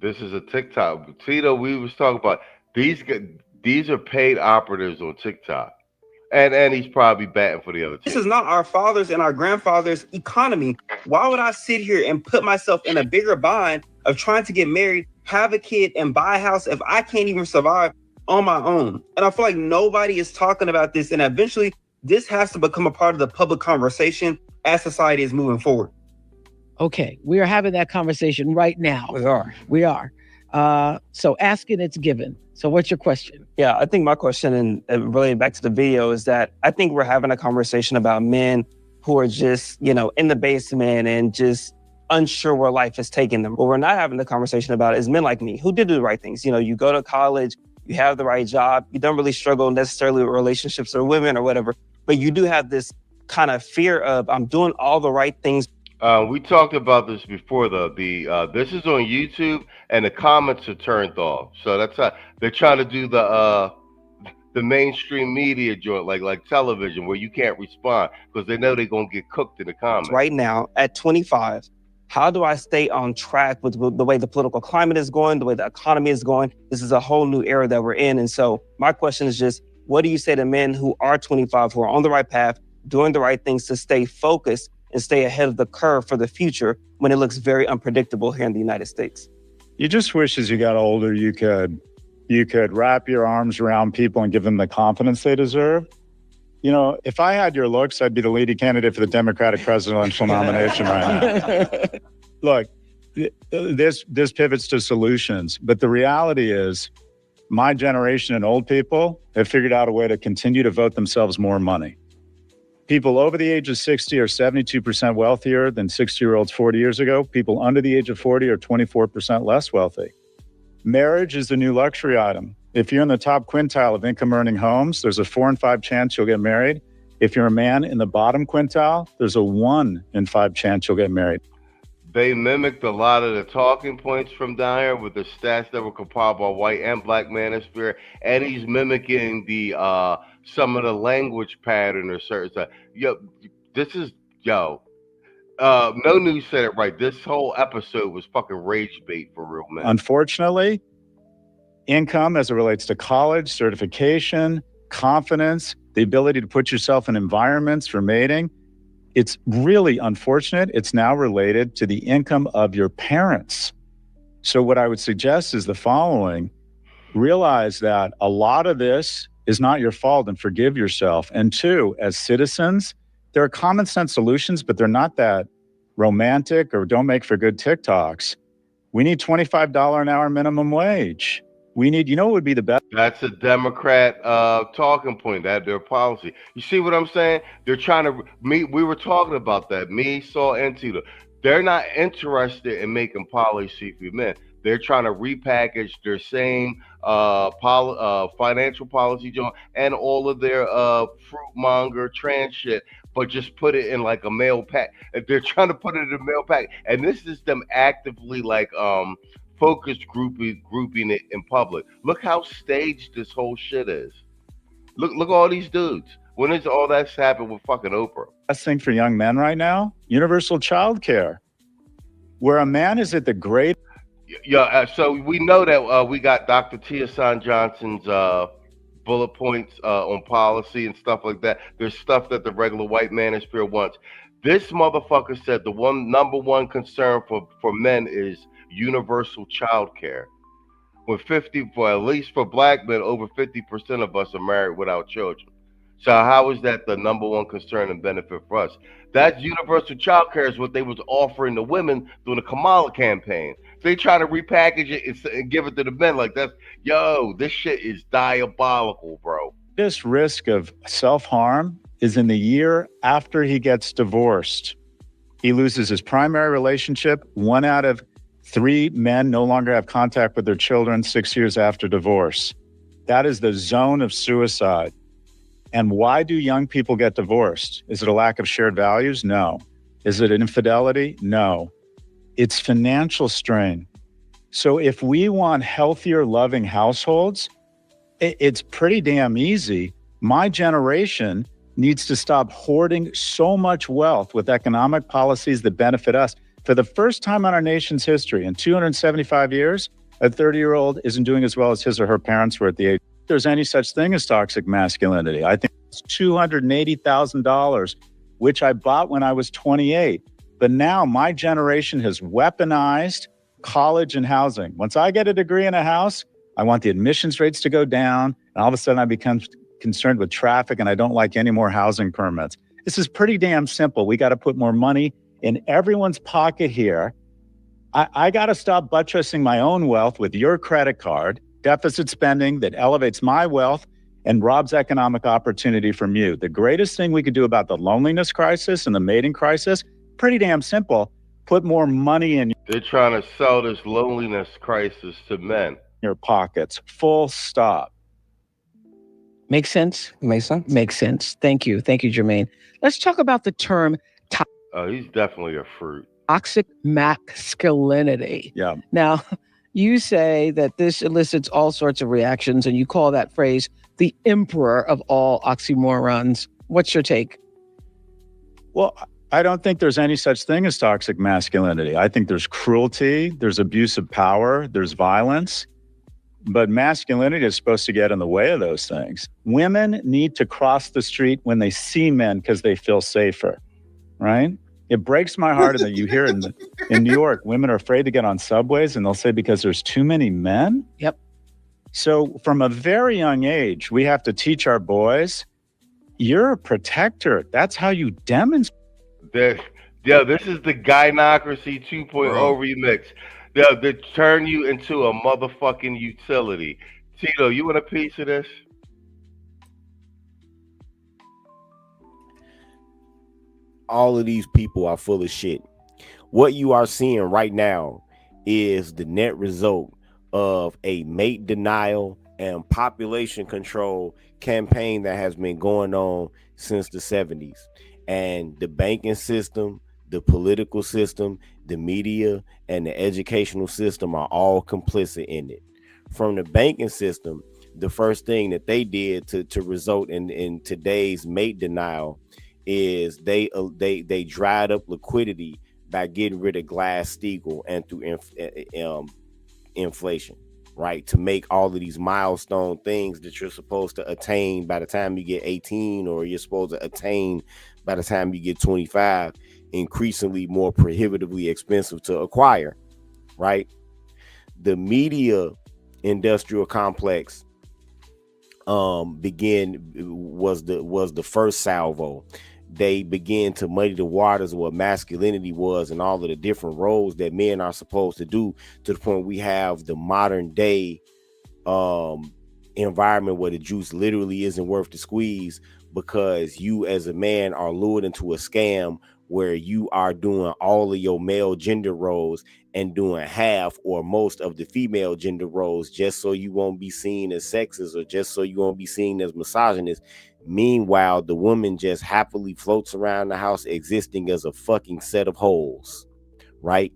is a TikTok. Tito, we was talking about these are paid operatives on TikTok. And he's probably batting for the other team. This is not our fathers and our grandfathers' economy. Why would I sit here and put myself in a bigger bind of trying to get married, have a kid, and buy a house if I can't even survive on my own? And I feel like nobody is talking about this. And eventually, this has to become a part of the public conversation as society is moving forward. Okay, we are having that conversation right now. We are. So asking, it's given. So what's your question? Yeah, I think my question, and related back to the video, is that I think we're having a conversation about men who are just, in the basement and just unsure where life is taking them. What we're not having the conversation about is men like me who did do the right things. You go to college, you have the right job, you don't really struggle necessarily with relationships or women or whatever, but you do have this kind of fear of, I'm doing all the right things. We talked about this before, though. This is on YouTube, and the comments are turned off. So that's how they're trying to do the mainstream media joint, like television, where you can't respond because they know they're gonna get cooked in the comments. Right now, at 25, how do I stay on track with the way the political climate is going, the way the economy is going? This is a whole new era that we're in, and so my question is just, what do you say to men who are 25, who are on the right path, doing the right things to stay focused and stay ahead of the curve for the future when it looks very unpredictable here in the United States? You just wish as you got older, you could wrap your arms around people and give them the confidence they deserve. If I had your looks, I'd be the leading candidate for the Democratic presidential nomination right now. Look, this pivots to solutions, but the reality is my generation and old people have figured out a way to continue to vote themselves more money. People over the age of 60 are 72% wealthier than 60-year-olds 40 years ago. People under the age of 40 are 24% less wealthy. Marriage is the new luxury item. If you're in the top quintile of income earning homes, there's a 4 in 5 chance you'll get married. If you're a man in the bottom quintile, there's a 1 in 5 chance you'll get married. They mimicked a lot of the talking points from down here with the stats that were compiled by white and black manosphere, and he's mimicking the some of the language pattern or certain stuff. No News said it right. This whole episode was fucking rage bait for real, man. Unfortunately, income as it relates to college, certification, confidence, the ability to put yourself in environments for mating, it's really unfortunate. It's now related to the income of your parents. So what I would suggest is the following. Realize that a lot of this is not your fault and forgive yourself. And 2, as citizens, there are common sense solutions, but they're not that romantic or don't make for good TikToks. We need $25 an hour minimum wage. We need, what would be the best? That's a Democrat talking point, that their policy. You see what I'm saying? They're trying to we were talking about that. Me, Saul, and Tito. They're not interested in making policy for men. They're trying to repackage their same financial policy and all of their fruit monger trans shit, but just put it in like a mail pack. They're trying to put it in a mail pack, and this is them actively focused grouping it in public. Look how staged this whole shit is. Look all these dudes. When is all that's happened with fucking Oprah? Best thing for young men right now, universal child care, where a man is at the grade. Yeah, so we know that we got Dr. Tia Johnson's bullet points on policy and stuff like that. There's stuff that the regular white manosphere wants. This motherfucker said the number one concern for men is universal child care. When at least for black men, over 50% of us are married without children. So how is that the number one concern and benefit for us? That universal child care is what they was offering the women during the Kamala campaign. They try to repackage it and give it to the men like that's, this shit is diabolical, bro. This risk of self-harm is in the year after he gets divorced. He loses his primary relationship. 1 out of 3 men no longer have contact with their children 6 years after divorce. That is the zone of suicide. And why do young people get divorced? Is it a lack of shared values? No. Is it an infidelity? No. It's financial strain. So if we want healthier, loving households, it's pretty damn easy. My generation needs to stop hoarding so much wealth with economic policies that benefit us. For the first time in our nation's history, in 275 years, a 30-year-old isn't doing as well as his or her parents were at the age. If there's any such thing as toxic masculinity, I think it's $280,000, which I bought when I was 28. But now my generation has weaponized college and housing. Once I get a degree in a house, I want the admissions rates to go down. And all of a sudden I become concerned with traffic and I don't like any more housing permits. This is pretty damn simple. We got to put more money in everyone's pocket here. I got to stop buttressing my own wealth with your credit card, deficit spending that elevates my wealth and robs economic opportunity from you. The greatest thing we could do about the loneliness crisis and the mating crisis, pretty damn simple. Put more money in They're trying to sell this loneliness crisis to men. Your pockets, full stop. Make sense? Makes sense. Makes sense. Thank you. Thank you, Jermaine. Let's talk about the term He's definitely a fruit. toxic masculinity. Yeah. Now, you say that this elicits all sorts of reactions, and you call that phrase the emperor of all oxymorons. What's your take? Well, I don't think there's any such thing as toxic masculinity. I think there's cruelty, there's abuse of power, there's violence. But masculinity is supposed to get in the way of those things. Women need to cross the street when they see men because they feel safer, right? It breaks my heart that you hear in New York, women are afraid to get on subways and they'll say because there's too many men. Yep. So from a very young age, we have to teach our boys, you're a protector. That's how you demonstrate. This is the Gynocracy 2.0 remix. They turn you into a motherfucking utility. Tito, you want a piece of this? All of these people are full of shit. What you are seeing right now is the net result of a mate denial and population control campaign that has been going on since the 70s. And the banking system, the political system, the media, and the educational system are all complicit in it. From the banking system, the first thing that they did to result in today's mate denial is they dried up liquidity by getting rid of Glass-Steagall and through inflation, right? To make all of these milestone things that you're supposed to attain by the time you get 18, or you're supposed to attain by the time you get 25, increasingly more prohibitively expensive to acquire, right? The media industrial complex was the first salvo. They began to muddy the waters of what masculinity was and all of the different roles that men are supposed to do, to the point we have the modern day environment where the juice literally isn't worth the squeeze, because you as a man are lured into a scam where you are doing all of your male gender roles and doing half or most of the female gender roles just so you won't be seen as sexist or just so you won't be seen as misogynist. Meanwhile, the woman just happily floats around the house existing as a fucking set of holes, right?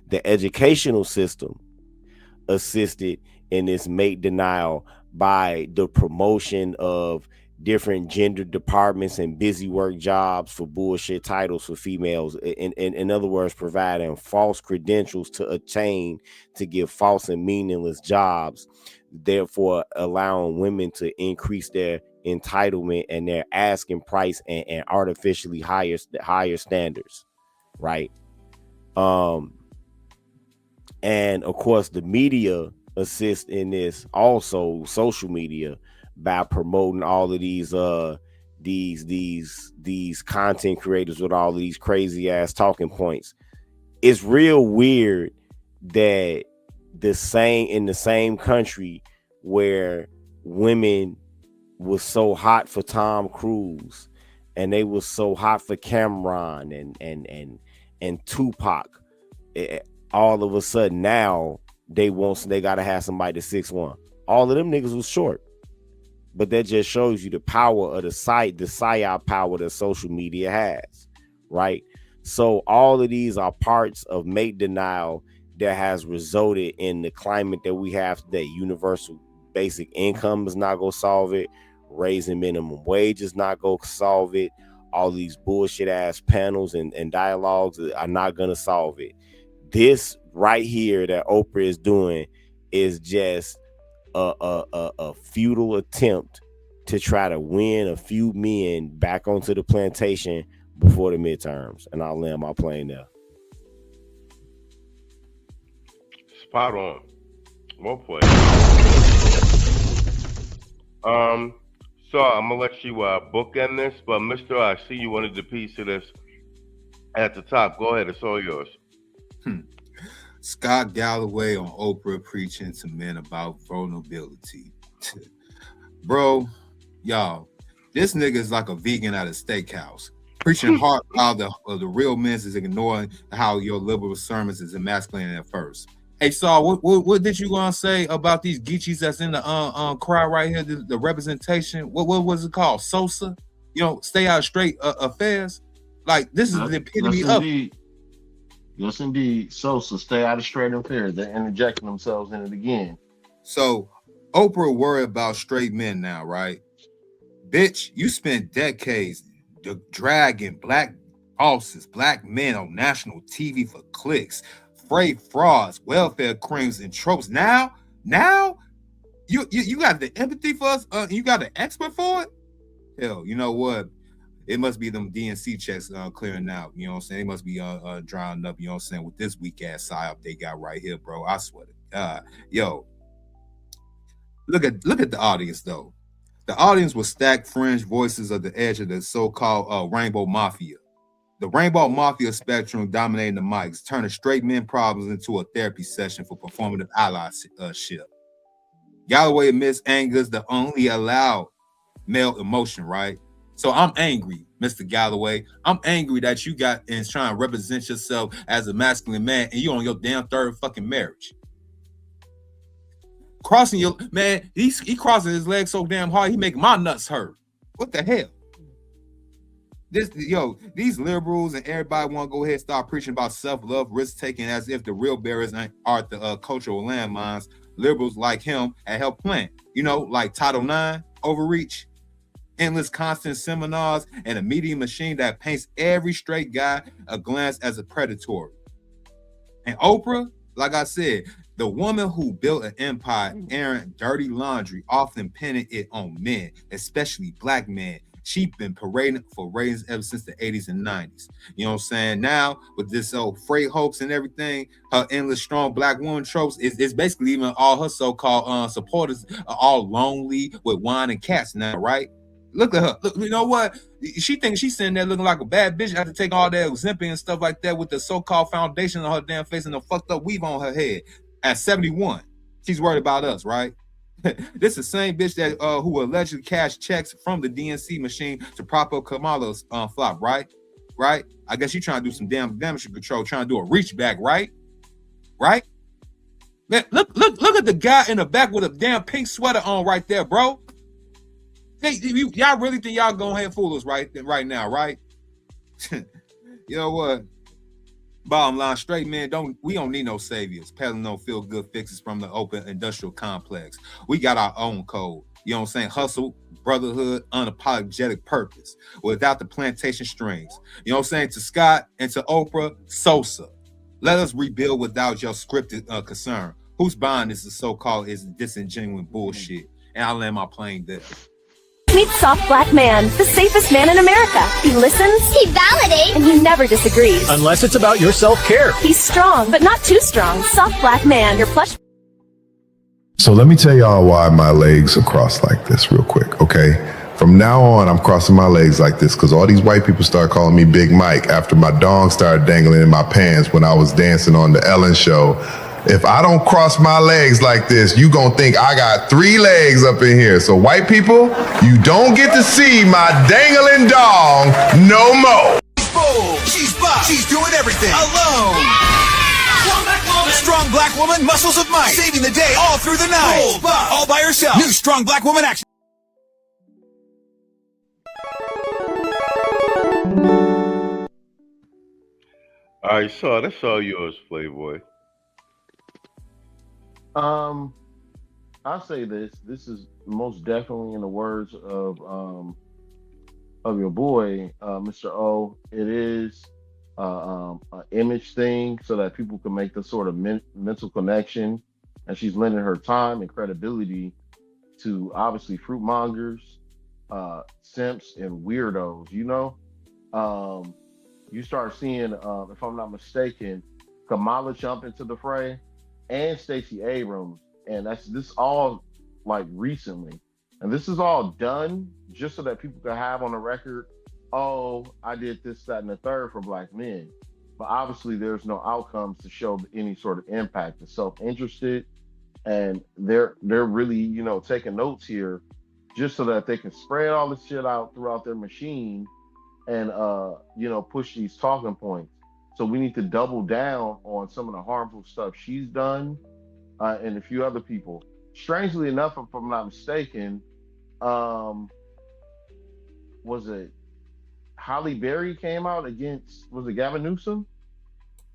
The educational system assisted in this mate denial by the promotion of different gender departments and busy work jobs for bullshit titles for females. In other words, providing false credentials to attain to give false and meaningless jobs, therefore allowing women to increase their entitlement and their asking price and artificially higher standards, right? And of course the media assist in this, also social media, by promoting all of these content creators with all of these crazy ass talking points. It's real weird that in the same country where women was so hot for Tom Cruise and they was so hot for Cameron and Tupac, all of a sudden now they gotta have somebody 6'1". All of them niggas was short. But that just shows you the power of the psyop power that social media has, right? So all of these are parts of mate denial that has resulted in the climate that we have today. Universal basic income is not going to solve it. Raising minimum wage is not going to solve it. All these bullshit ass panels and dialogues are not going to solve it. This right here that Oprah is doing is just a futile attempt to try to win a few men back onto the plantation before the midterms. And I'll land my plane there. Spot on. Well played. So I'm gonna let you bookend this, but Mr. I see you wanted the piece of this at the top. Go ahead, it's all yours. Scott Galloway on Oprah preaching to men about vulnerability. Bro, y'all, this nigga is like a vegan at a steakhouse, preaching hard how the real men is ignoring how your liberal sermons is emasculating at first. Hey, Saul, what did you gonna say about these Geechies that's in the crowd right here? The representation. What was it called? Sosa? You know, stay out of straight affairs. Like this is the epitome of. Yes, indeed. Sosa, stay out of straight affairs. They're interjecting themselves in it again. So Oprah worried about straight men now, right? Bitch, you spent decades dragging black bosses, black men on national TV for clicks, freight frauds, welfare crimes, and tropes. Now you got the empathy for us. You got an expert for it. Hell, you know what? It must be them DNC checks clearing out. You know what I'm saying? They must be drying up. You know what I'm saying? With this weak ass psyop they got right here, bro. I swear to God, yo. Look at the audience though. The audience was stacked fringe voices of the edge of the so-called Rainbow Mafia. The Rainbow Mafia spectrum dominating the mics, turning straight men problems into a therapy session for performative allyship. Galloway admits anger is the only allowed male emotion, right? So I'm angry, Mr. Galloway. I'm angry that you got and trying to represent yourself as a masculine man and you on your damn third fucking marriage. Crossing your man, he crossing his legs so damn hard, he making my nuts hurt. What the hell? These liberals and everybody want to go ahead and start preaching about self-love, risk-taking, as if the real barriers are the cultural landmines liberals like him had helped plant. Like Title IX, overreach, endless constant seminars, and a media machine that paints every straight guy a glance as a predator. And Oprah, like I said, the woman who built an empire airing dirty laundry, often pinning it on men, especially black men. She's been parading for ratings ever since the 80s and 90s. You know what I'm saying? Now, with this old freight hoax and everything, her endless strong black woman tropes is basically even all her so-called supporters are all lonely with wine and cats now, right? Look at her. Look, you know what? She thinks she's sitting there looking like a bad bitch after taking all that Ozempic and stuff like that with the so-called foundation on her damn face and the fucked up weave on her head. At 71, she's worried about us, right? This is the same bitch that who allegedly cashed checks from the DNC machine to prop up Kamala's flop, right? Right? I guess you trying to do some damn damage control, trying to do a reach back, right? Right? Man, look at the guy in the back with a damn pink sweater on right there, bro. Hey, y'all really think y'all go ahead and fool us right now, right? You know what? Bottom line, straight men we don't need no saviors, peddling no feel good fixes from the open industrial complex. We got our own code. You know what I'm saying? Hustle, brotherhood, unapologetic purpose, without the plantation strings. You know what I'm saying? To Scott and to Oprah, Sosa. Let us rebuild without your scripted concern. Who's buying this so-called is disingenuous bullshit? And I land my plane there. Meet Soft Black Man, the safest man in America. He listens, he validates, and he never disagrees. Unless it's about your self-care. He's strong, but not too strong. Soft Black Man, your plush. So let me tell y'all why my legs are crossed like this real quick, okay? From now on, I'm crossing my legs like this because all these white people start calling me Big Mike after my dong started dangling in my pants when I was dancing on the Ellen show. If I don't cross my legs like this, you gonna think I got 3 legs up in here. So white people, you don't get to see my dangling dong no more. She's bold, she's buff, she's doing everything alone. Yeah! Strong black woman, muscles of might, saving the day all through the night. Bold, buff, all by herself. New strong black woman action. All right, so that's all yours, Playboy. I'll say this. This is most definitely, in the words of your boy, Mr. O. It is an image thing so that people can make the sort of mental connection. And she's lending her time and credibility to obviously fruit mongers, simps, and weirdos. You start seeing, if I'm not mistaken, Kamala jump into the fray, and Stacey Abrams, and this all like recently, and this is all done just so that people can have on the record, oh, I did this, that, and the third for black men. But obviously, there's no outcomes to show any sort of impact. It's self-interested, and they're really taking notes here just so that they can spread all this shit out throughout their machine and push these talking points. So we need to double down on some of the harmful stuff she's done, and a few other people. Strangely enough, if I'm not mistaken, was it Halle Berry came out against, was it Gavin Newsom?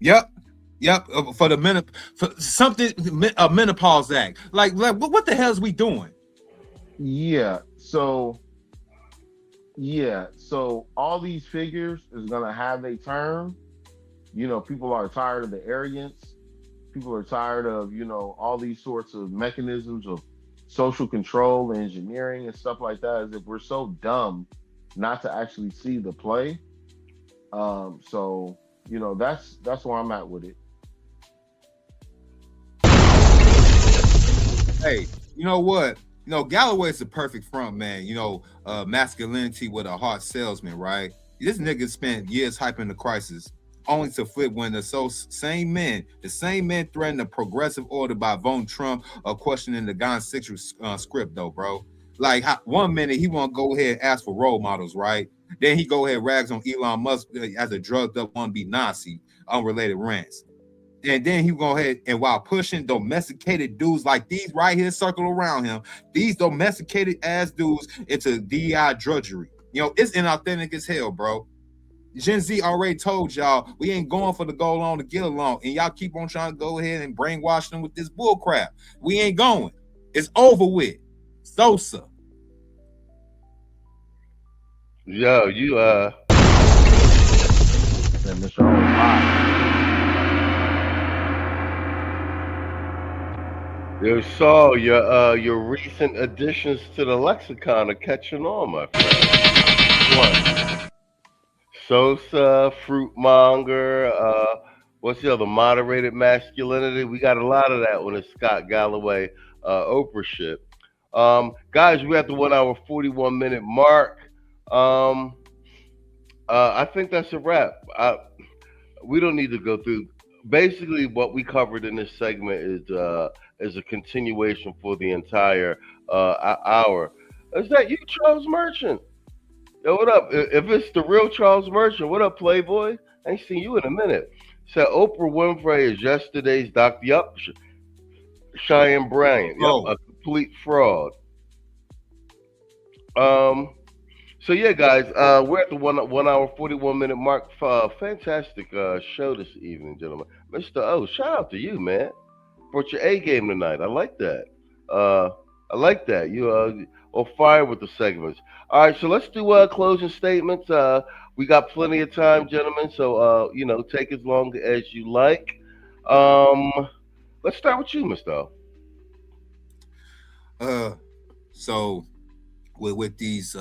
Yep. For a menopause act. Like what the hell is we doing? So all these figures is gonna have their turn. People are tired of the arrogance. People are tired of, all these sorts of mechanisms of social control and engineering and stuff like that, as if we're so dumb not to actually see the play. So that's where I'm at with it. Hey, you know what? Galloway is the perfect front man. Masculinity with a hard salesman, right? This nigga spent years hyping the crisis, only to flip when the same men threatened the progressive order by voting Trump or questioning the Gone Sexual script, though, bro. Like, 1 minute he want to go ahead and ask for role models, right? Then he go ahead and rags on Elon Musk as a drugged up wannabe Nazi, unrelated rants. And then he go ahead and while pushing domesticated dudes like these right here circle around him, these domesticated ass dudes into DI drudgery. You know, it's inauthentic as hell, bro. Gen Z already told y'all we ain't going for the go along to get along, and y'all keep on trying to go ahead and brainwash them with this bull crap. We ain't going. It's over with. Sosa. Yo, you Yo, Saul, your recent additions to the lexicon are catching on, my friend. What? Sosa, fruitmonger, what's the other? Moderated masculinity. We got a lot of that when it's Scott Galloway, Oprah shit. Guys, we're at the 1 hour 41 minute mark. I think that's a wrap. We don't need to go through. Basically, what we covered in this segment is a continuation for the entire hour. Is that you, Charles Merchant? Yo, what up? If it's the real Charles Merchant, what up, Playboy? I ain't seen you in a minute. Said Oprah Winfrey is yesterday's Dr. Yup, Cheyenne Bryant. Yep, a complete fraud. So yeah, guys, we're at the 1 hour 41 minute mark. Fantastic show this evening, gentlemen. Mr. O, shout out to you, man. Brought your A game tonight. I like that. You on fire with the segments. All right, so let's do closing statements. We got plenty of time, gentlemen. So take as long as you like. Let's start with you, Mr. O. So with these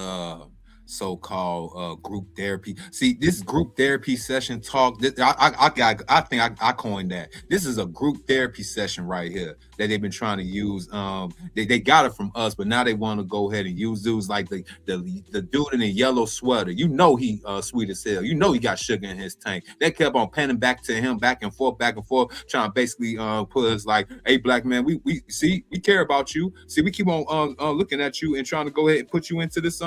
so-called group therapy. See, this group therapy session talk. I think I coined that. This is a group therapy session right here that they've been trying to use. They got it from us, but now they want to go ahead and use dudes like the dude in the yellow sweater. You know he sweet as hell. You know he got sugar in his tank. They kept on panning back to him, back and forth, trying to basically put us like, hey, black man, we see, we care about you. See, we keep on looking at you and trying to go ahead and put you into this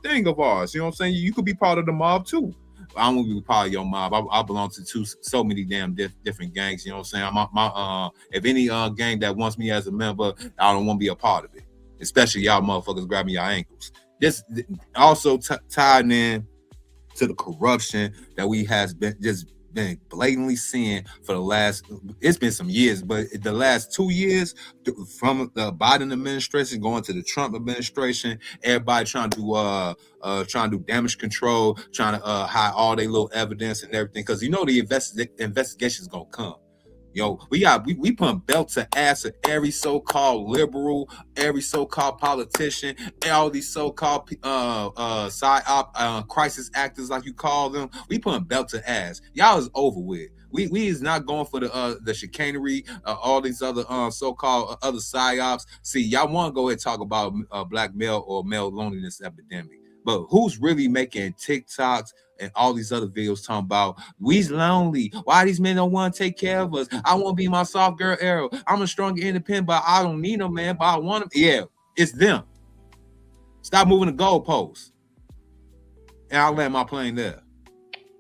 thing of ours. You know what I'm saying? You could be part of the mob too. I don't want to be part of your mob. I belong to so many damn different gangs. You know what I'm saying? My if any gang that wants me as a member, I don't want to be a part of it. Especially y'all motherfuckers grabbing your ankles. This also tied in to the corruption that we has been blatantly seeing for the last, it's been some years, but the last 2 years from the Biden administration going to the Trump administration, everybody trying to do damage control, trying to hide all their little evidence and everything, because the investigation is gonna come. We put belt to ass of every so-called liberal, every so-called politician, all these so-called psyop crisis actors, like you call them. We put belt to ass. Y'all is over with. We is not going for the chicanery, all these other so-called other psyops. See, y'all want to go ahead and talk about black male or male loneliness epidemic, but who's really making TikToks and all these other videos talking about we's lonely? Why these men don't want to take care of us? I want to be my soft girl era. I'm a strong independent, but I don't need no man, but I want him. Yeah, it's them. Stop moving the goalposts. And I'll land my plane there.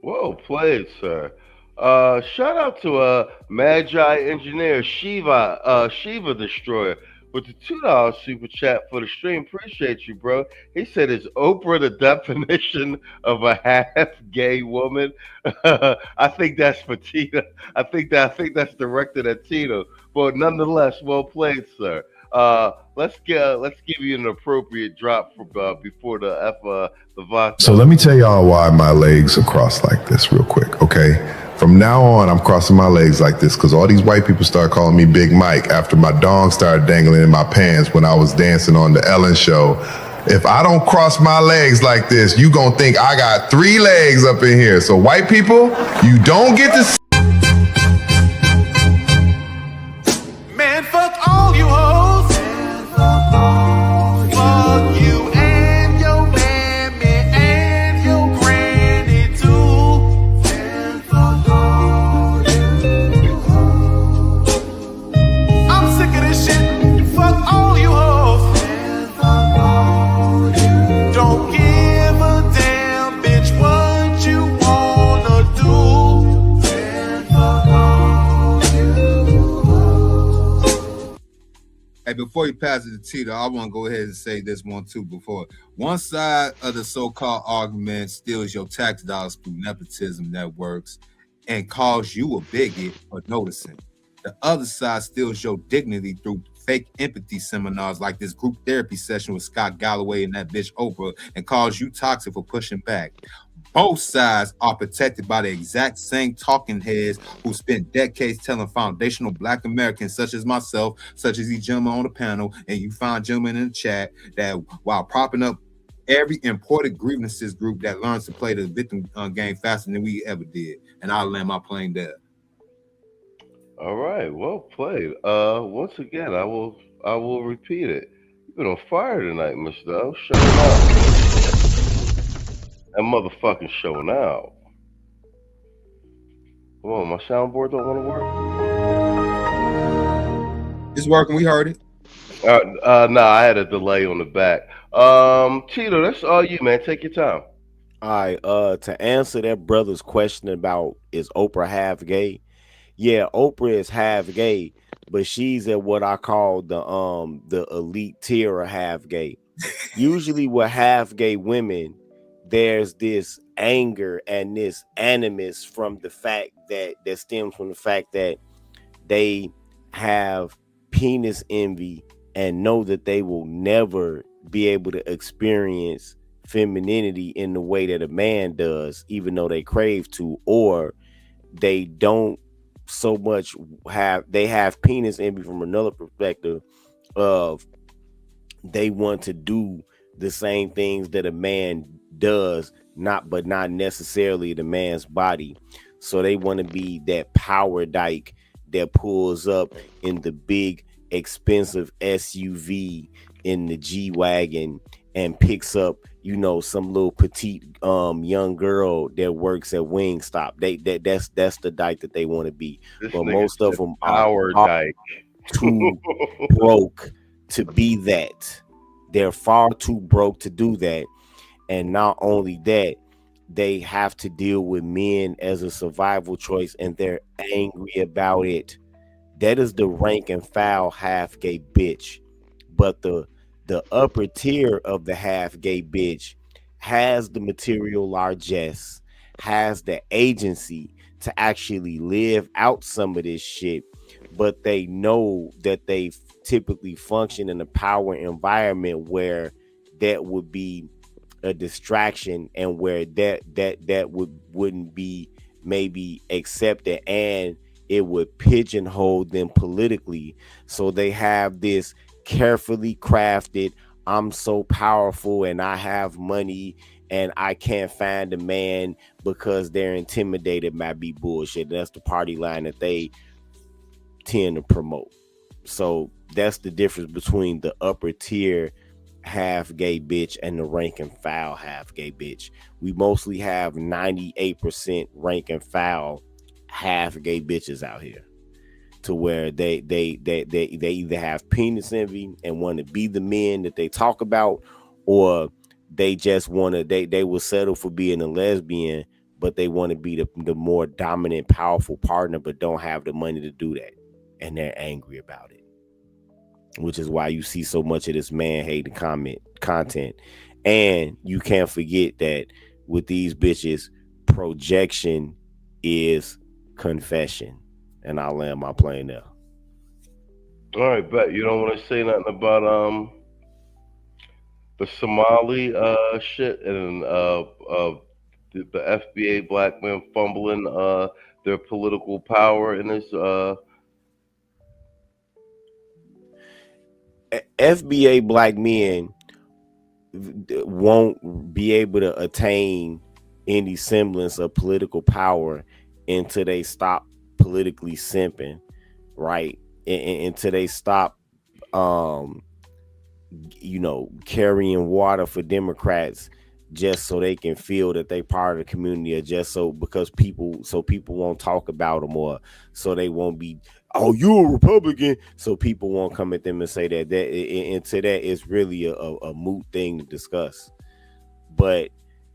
Well played, sir. Shout out to Magi Engineer Shiva Destroyer with the $2 super chat for the stream. Appreciate you, bro. He said, "Is Oprah the definition of a half gay woman?" I think that's for Tina. I think that's directed at Tina. But nonetheless, well played, sir. Let's give you an appropriate drop for before the vodka. So let me tell y'all why my legs are crossed like this real quick, okay? From now on, I'm crossing my legs like this because all these white people start calling me Big Mike after my dong started dangling in my pants when I was dancing on the Ellen show. If I don't cross my legs like this, you gonna think I got 3 legs up in here. So white people, you don't get to Man, fuck all you hoes. Fuck you and your mammy and your granny too. I'm sick of this shit. Fuck all you hoes. Don't give a damn, bitch, what you wanna do. Hey, before you pass it to Tito, I want to go ahead and say this one too. Before one side of the so-called argument steals your tax dollars through nepotism networks and calls you a bigot for noticing. The other side steals your dignity through fake empathy seminars like this group therapy session with Scott Galloway and that bitch Oprah and calls you toxic for pushing back. Both sides are protected by the exact same talking heads who spent decades telling foundational Black Americans such as myself, such as these gentlemen on the panel, and you find gentlemen in the chat that while propping up every imported grievances group that learns to play the victim game faster than we ever did. And I'll land my plane there. All right, well played. Once again, I will repeat it. You've been on fire tonight, Mr. O. Showing out. That motherfucking showing out. Come on, my soundboard don't want to work. It's working. We heard it. No, I had a delay on the back. Tito, that's all you, man. Take your time. All right. To answer that brother's question about is Oprah half gay? Yeah, Oprah is half gay, but she's at what I call the elite tier of half gay. Usually with half gay women, there's this anger and this animus from the fact that stems from the fact that they have penis envy and know that they will never be able to experience femininity in the way that a man does, even though they crave to, or they don't so much have penis envy from another perspective of they want to do the same things that a man does, but not necessarily the man's body. So they want to be that power dyke that pulls up in the big expensive SUV in the G-Wagon and picks up, some little petite young girl that works at Wingstop. That's the dyke that they want to be. But most of them are dyke. Too broke to be that. They're far too broke to do that. And not only that, they have to deal with men as a survival choice, and they're angry about it. That is the rank and file half gay bitch. But the upper tier of the half gay bitch has the material largesse, has the agency to actually live out some of this shit, but they know that they typically function in a power environment where that would be a distraction and where that wouldn't be maybe accepted, and it would pigeonhole them politically. So they have this carefully crafted, I'm so powerful and I have money and I can't find a man because they're intimidated by be bullshit. That's the party line that they tend to promote. So that's the difference between the upper tier half gay bitch and the rank and file half gay bitch. We mostly have 98% rank and file half gay bitches out here, to where they either have penis envy and want to be the men that they talk about, or they just want to they will settle for being a lesbian, but they want to be the more dominant, powerful partner, but don't have the money to do that, and they're angry about it. Which is why you see so much of this man hating content. And you can't forget that with these bitches, projection is confession. And I'll land my plane there. All right, bet you don't want to say nothing about the Somali shit and the FBA black men fumbling their political power in this FBA black men won't be able to attain any semblance of political power until they stop politically simping, right? Until they stop carrying water for Democrats just so they can feel that they part of the community, or just because people won't talk about them, or so they won't be, oh, you a Republican, so people won't come at them and say that into that is really a moot thing to discuss. But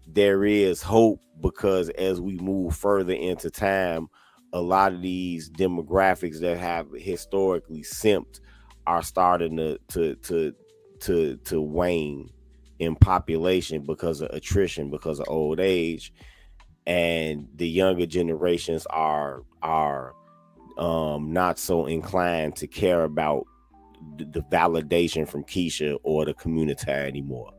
there is hope, because as we move further into time, a lot of these demographics that have historically simped are starting to wane in population because of attrition, because of old age, and the younger generations are not so inclined to care about the validation from Keisha or the community anymore.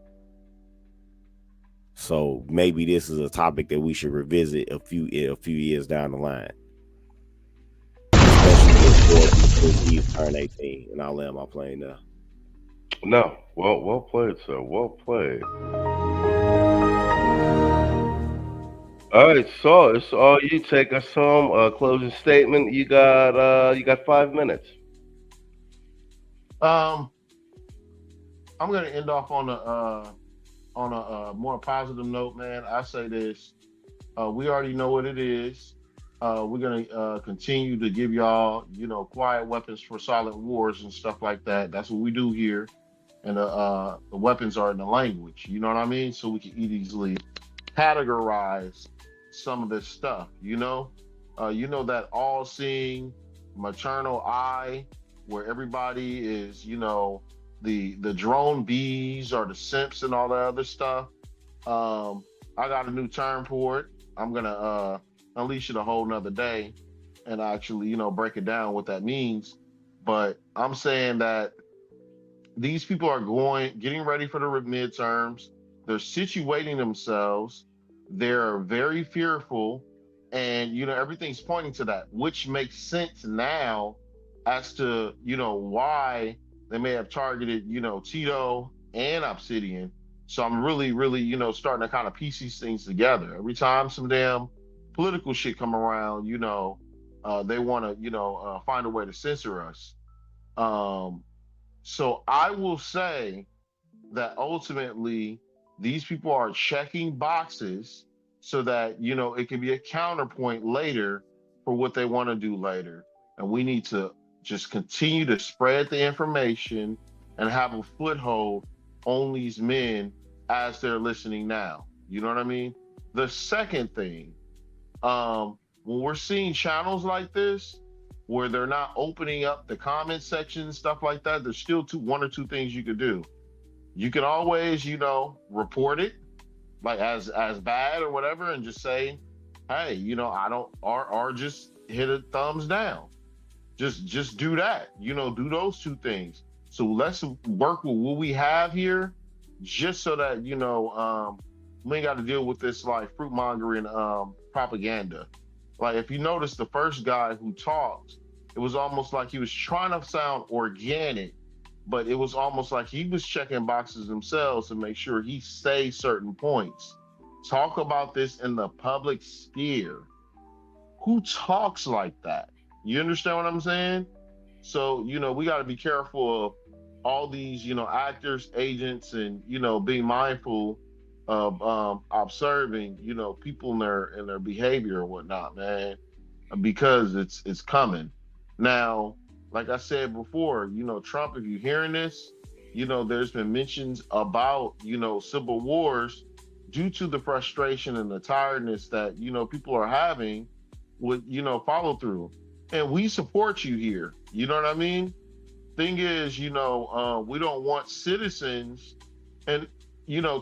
So maybe this is a topic that we should revisit a few years down the line, especially before he's turned 18. And I'll land my plane now. No, well played, sir. Well played. All right, so it's all you. Take us home. Closing statement. You got 5 minutes. I'm gonna end off on a more positive note, man. I say this: we already know what it is. We're gonna continue to give y'all, quiet weapons for silent wars and stuff like that. That's what we do here, and the weapons are in the language. You know what I mean? So we can easily categorize some of this stuff. That all-seeing maternal eye, where everybody is, the drone bees or the simps and all that other stuff. I got a new term for it. I'm gonna unleash it a whole nother day and actually, break it down what that means. But I'm saying that these people are getting ready for the midterms. They're situating themselves. They're very fearful, and everything's pointing to that, which makes sense now as to why they may have targeted Tito and Obsidian. So I'm really, really starting to kind of piece these things together. Every time some damn political shit come around, they want to find a way to censor us. So I will say that ultimately these people are checking boxes so that it can be a counterpoint later for what they want to do later. And we need to just continue to spread the information and have a foothold on these men as they're listening now. You know what I mean? The second thing, when we're seeing channels like this where they're not opening up the comment section and stuff like that, there's still one or two things you could do. You can always, report it like as bad or whatever, and just say, hey, I don't, or just hit a thumbs down. Just do that. Do those two things. So let's work with what we have here, just so that we ain't got to deal with this like fruit mongering propaganda. Like if you notice, the first guy who talked, it was almost like he was trying to sound organic, but it was almost like he was checking boxes himself to make sure he say certain points. Talk about this in the public sphere. Who talks like that? You understand what I'm saying? So, we got to be careful of all these, actors, agents, and, being mindful of observing, people in their behavior or whatnot, man, because it's coming. Now, like I said before, Trump, if you're hearing this, there's been mentions about, civil wars due to the frustration and the tiredness that, people are having with, follow through. And we support you here. You know what I mean? Thing is, we don't want citizens and,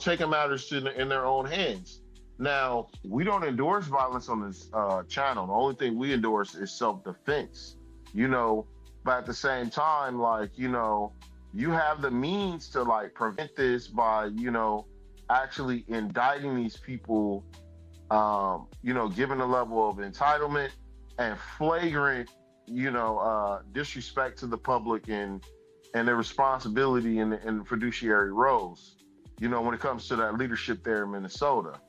taking matters in their own hands. Now, we don't endorse violence on this channel. The only thing we endorse is self-defense, but at the same time, like, you have the means to like prevent this by, actually indicting these people, given a level of entitlement and flagrant, disrespect to the public and their responsibility in fiduciary roles, when it comes to that leadership there in Minnesota.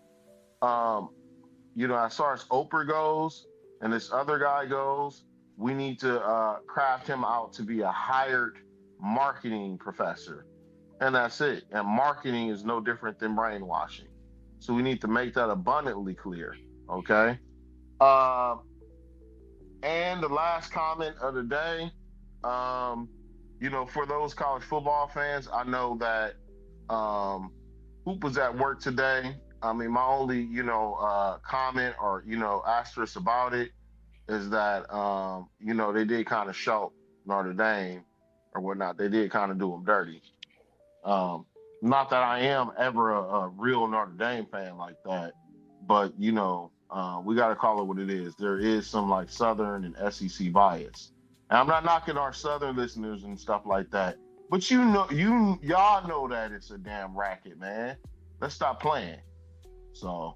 As far as Oprah goes and this other guy goes, we need to craft him out to be a hired marketing professor. And that's it. And marketing is no different than brainwashing. So we need to make that abundantly clear, okay? And the last comment of the day, for those college football fans, I know that Hoop was at work today. I mean, my only, comment or, asterisk about it is that, they did kind of shout Notre Dame. or whatnot. They did kind of do him dirty. Not that I am ever a real Notre Dame fan like that, but we got to call it what it is. There is some like Southern and SEC bias, and I'm not knocking our Southern listeners and stuff like that, but y'all know that it's a damn racket, man. Let's stop playing. So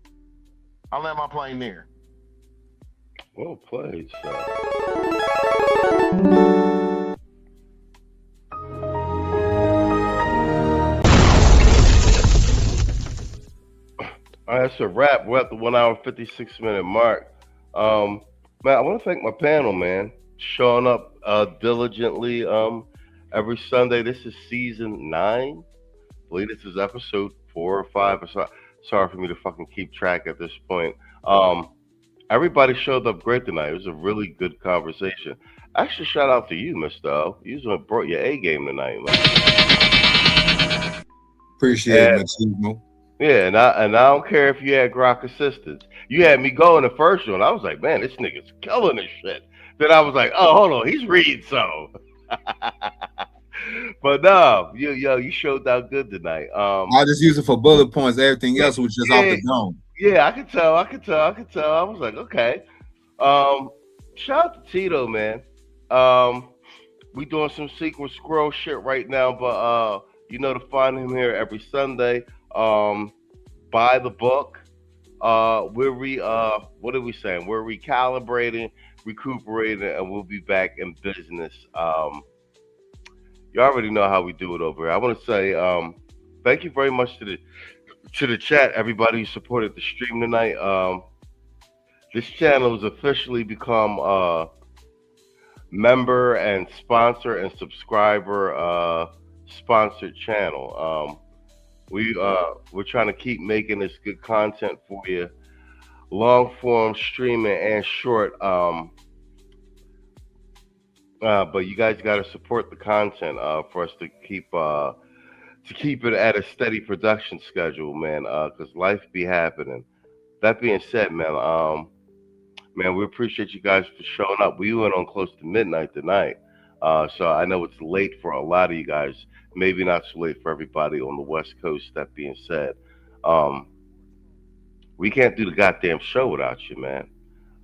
I'll land my plane there. Well played, sir. All right, that's a wrap. We're at the 1 hour 56-minute mark. Man, I want to thank my panel, man, showing up diligently every Sunday. This is season 9. I believe this is episode 4 or 5. Sorry for me to fucking keep track at this point. Everybody showed up great tonight. It was a really good conversation. Actually, shout out to you, Mr. O. You brought your A game tonight, man. Appreciate it, Machismo. Yeah, and I don't care if you had Grok assistance. You had me go in the first one. I was like, man, this nigga's killing this shit. Then I was like, oh, hold on, he's reading so. But no, you showed out good tonight. I just use it for bullet points. Everything else was just off the dome. Yeah, I could tell. I was like, okay. Shout out to Tito, man. We doing some secret squirrel shit right now, but to find him here every Sunday. Buy the book. What are we saying? We're recalibrating, recuperating, and we'll be back in business. You already know how we do it over here. I want to say thank you very much to the chat, everybody who supported the stream tonight. This channel has officially become member and sponsor and subscriber sponsored channel. We're trying to keep making this good content for you, long form streaming and short. But you guys got to support the content for us to keep it at a steady production schedule, man. Because life be happening. That being said, man, we appreciate you guys for showing up. We went on close to midnight tonight, so I know it's late for a lot of you guys. Maybe not so late for everybody on the West Coast. That being said, we can't do the goddamn show without you, man.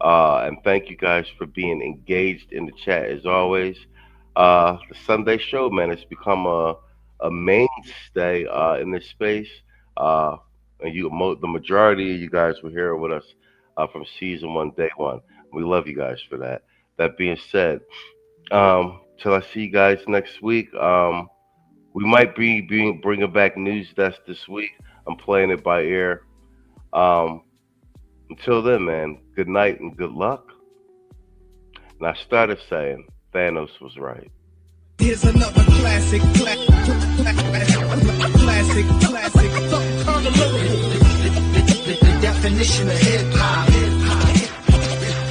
And thank you guys for being engaged in the chat as always. The Sunday show, man, it's become a mainstay in this space. And the majority of you guys were here with us from season 1, day 1. We love you guys for that. That being said, till I see you guys next week, we might be bringing back News Desk this week. I'm playing it by ear. Until then, man, good night and good luck. And I started saying Thanos was right. Here's another classic. The definition of hip hop.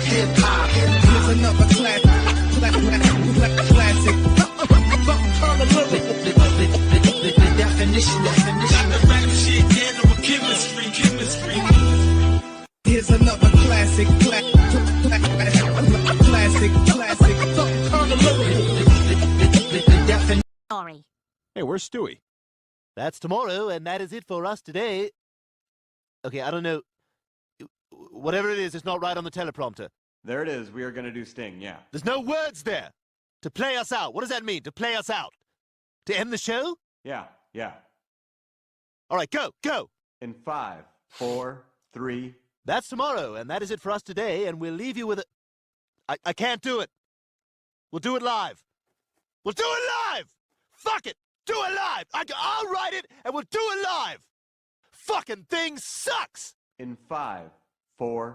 Here's another classic. The definition. Chemistry. Here's another classic. Sorry. Hey, where's Stewie? That's tomorrow, and that is it for us today. Okay, I don't know. Whatever it is, it's not right on the teleprompter. There it is. We are going to do Sting, yeah. There's no words there. To play us out. What does that mean, to play us out? To end the show? Yeah. All right, go. In 5, 4, 3. That's tomorrow, and that is it for us today, and we'll leave you with a... I can't do it. We'll do it live. Fuck it. Do it live. I'll write it, and we'll do it live. Fucking thing sucks. In 5, 4,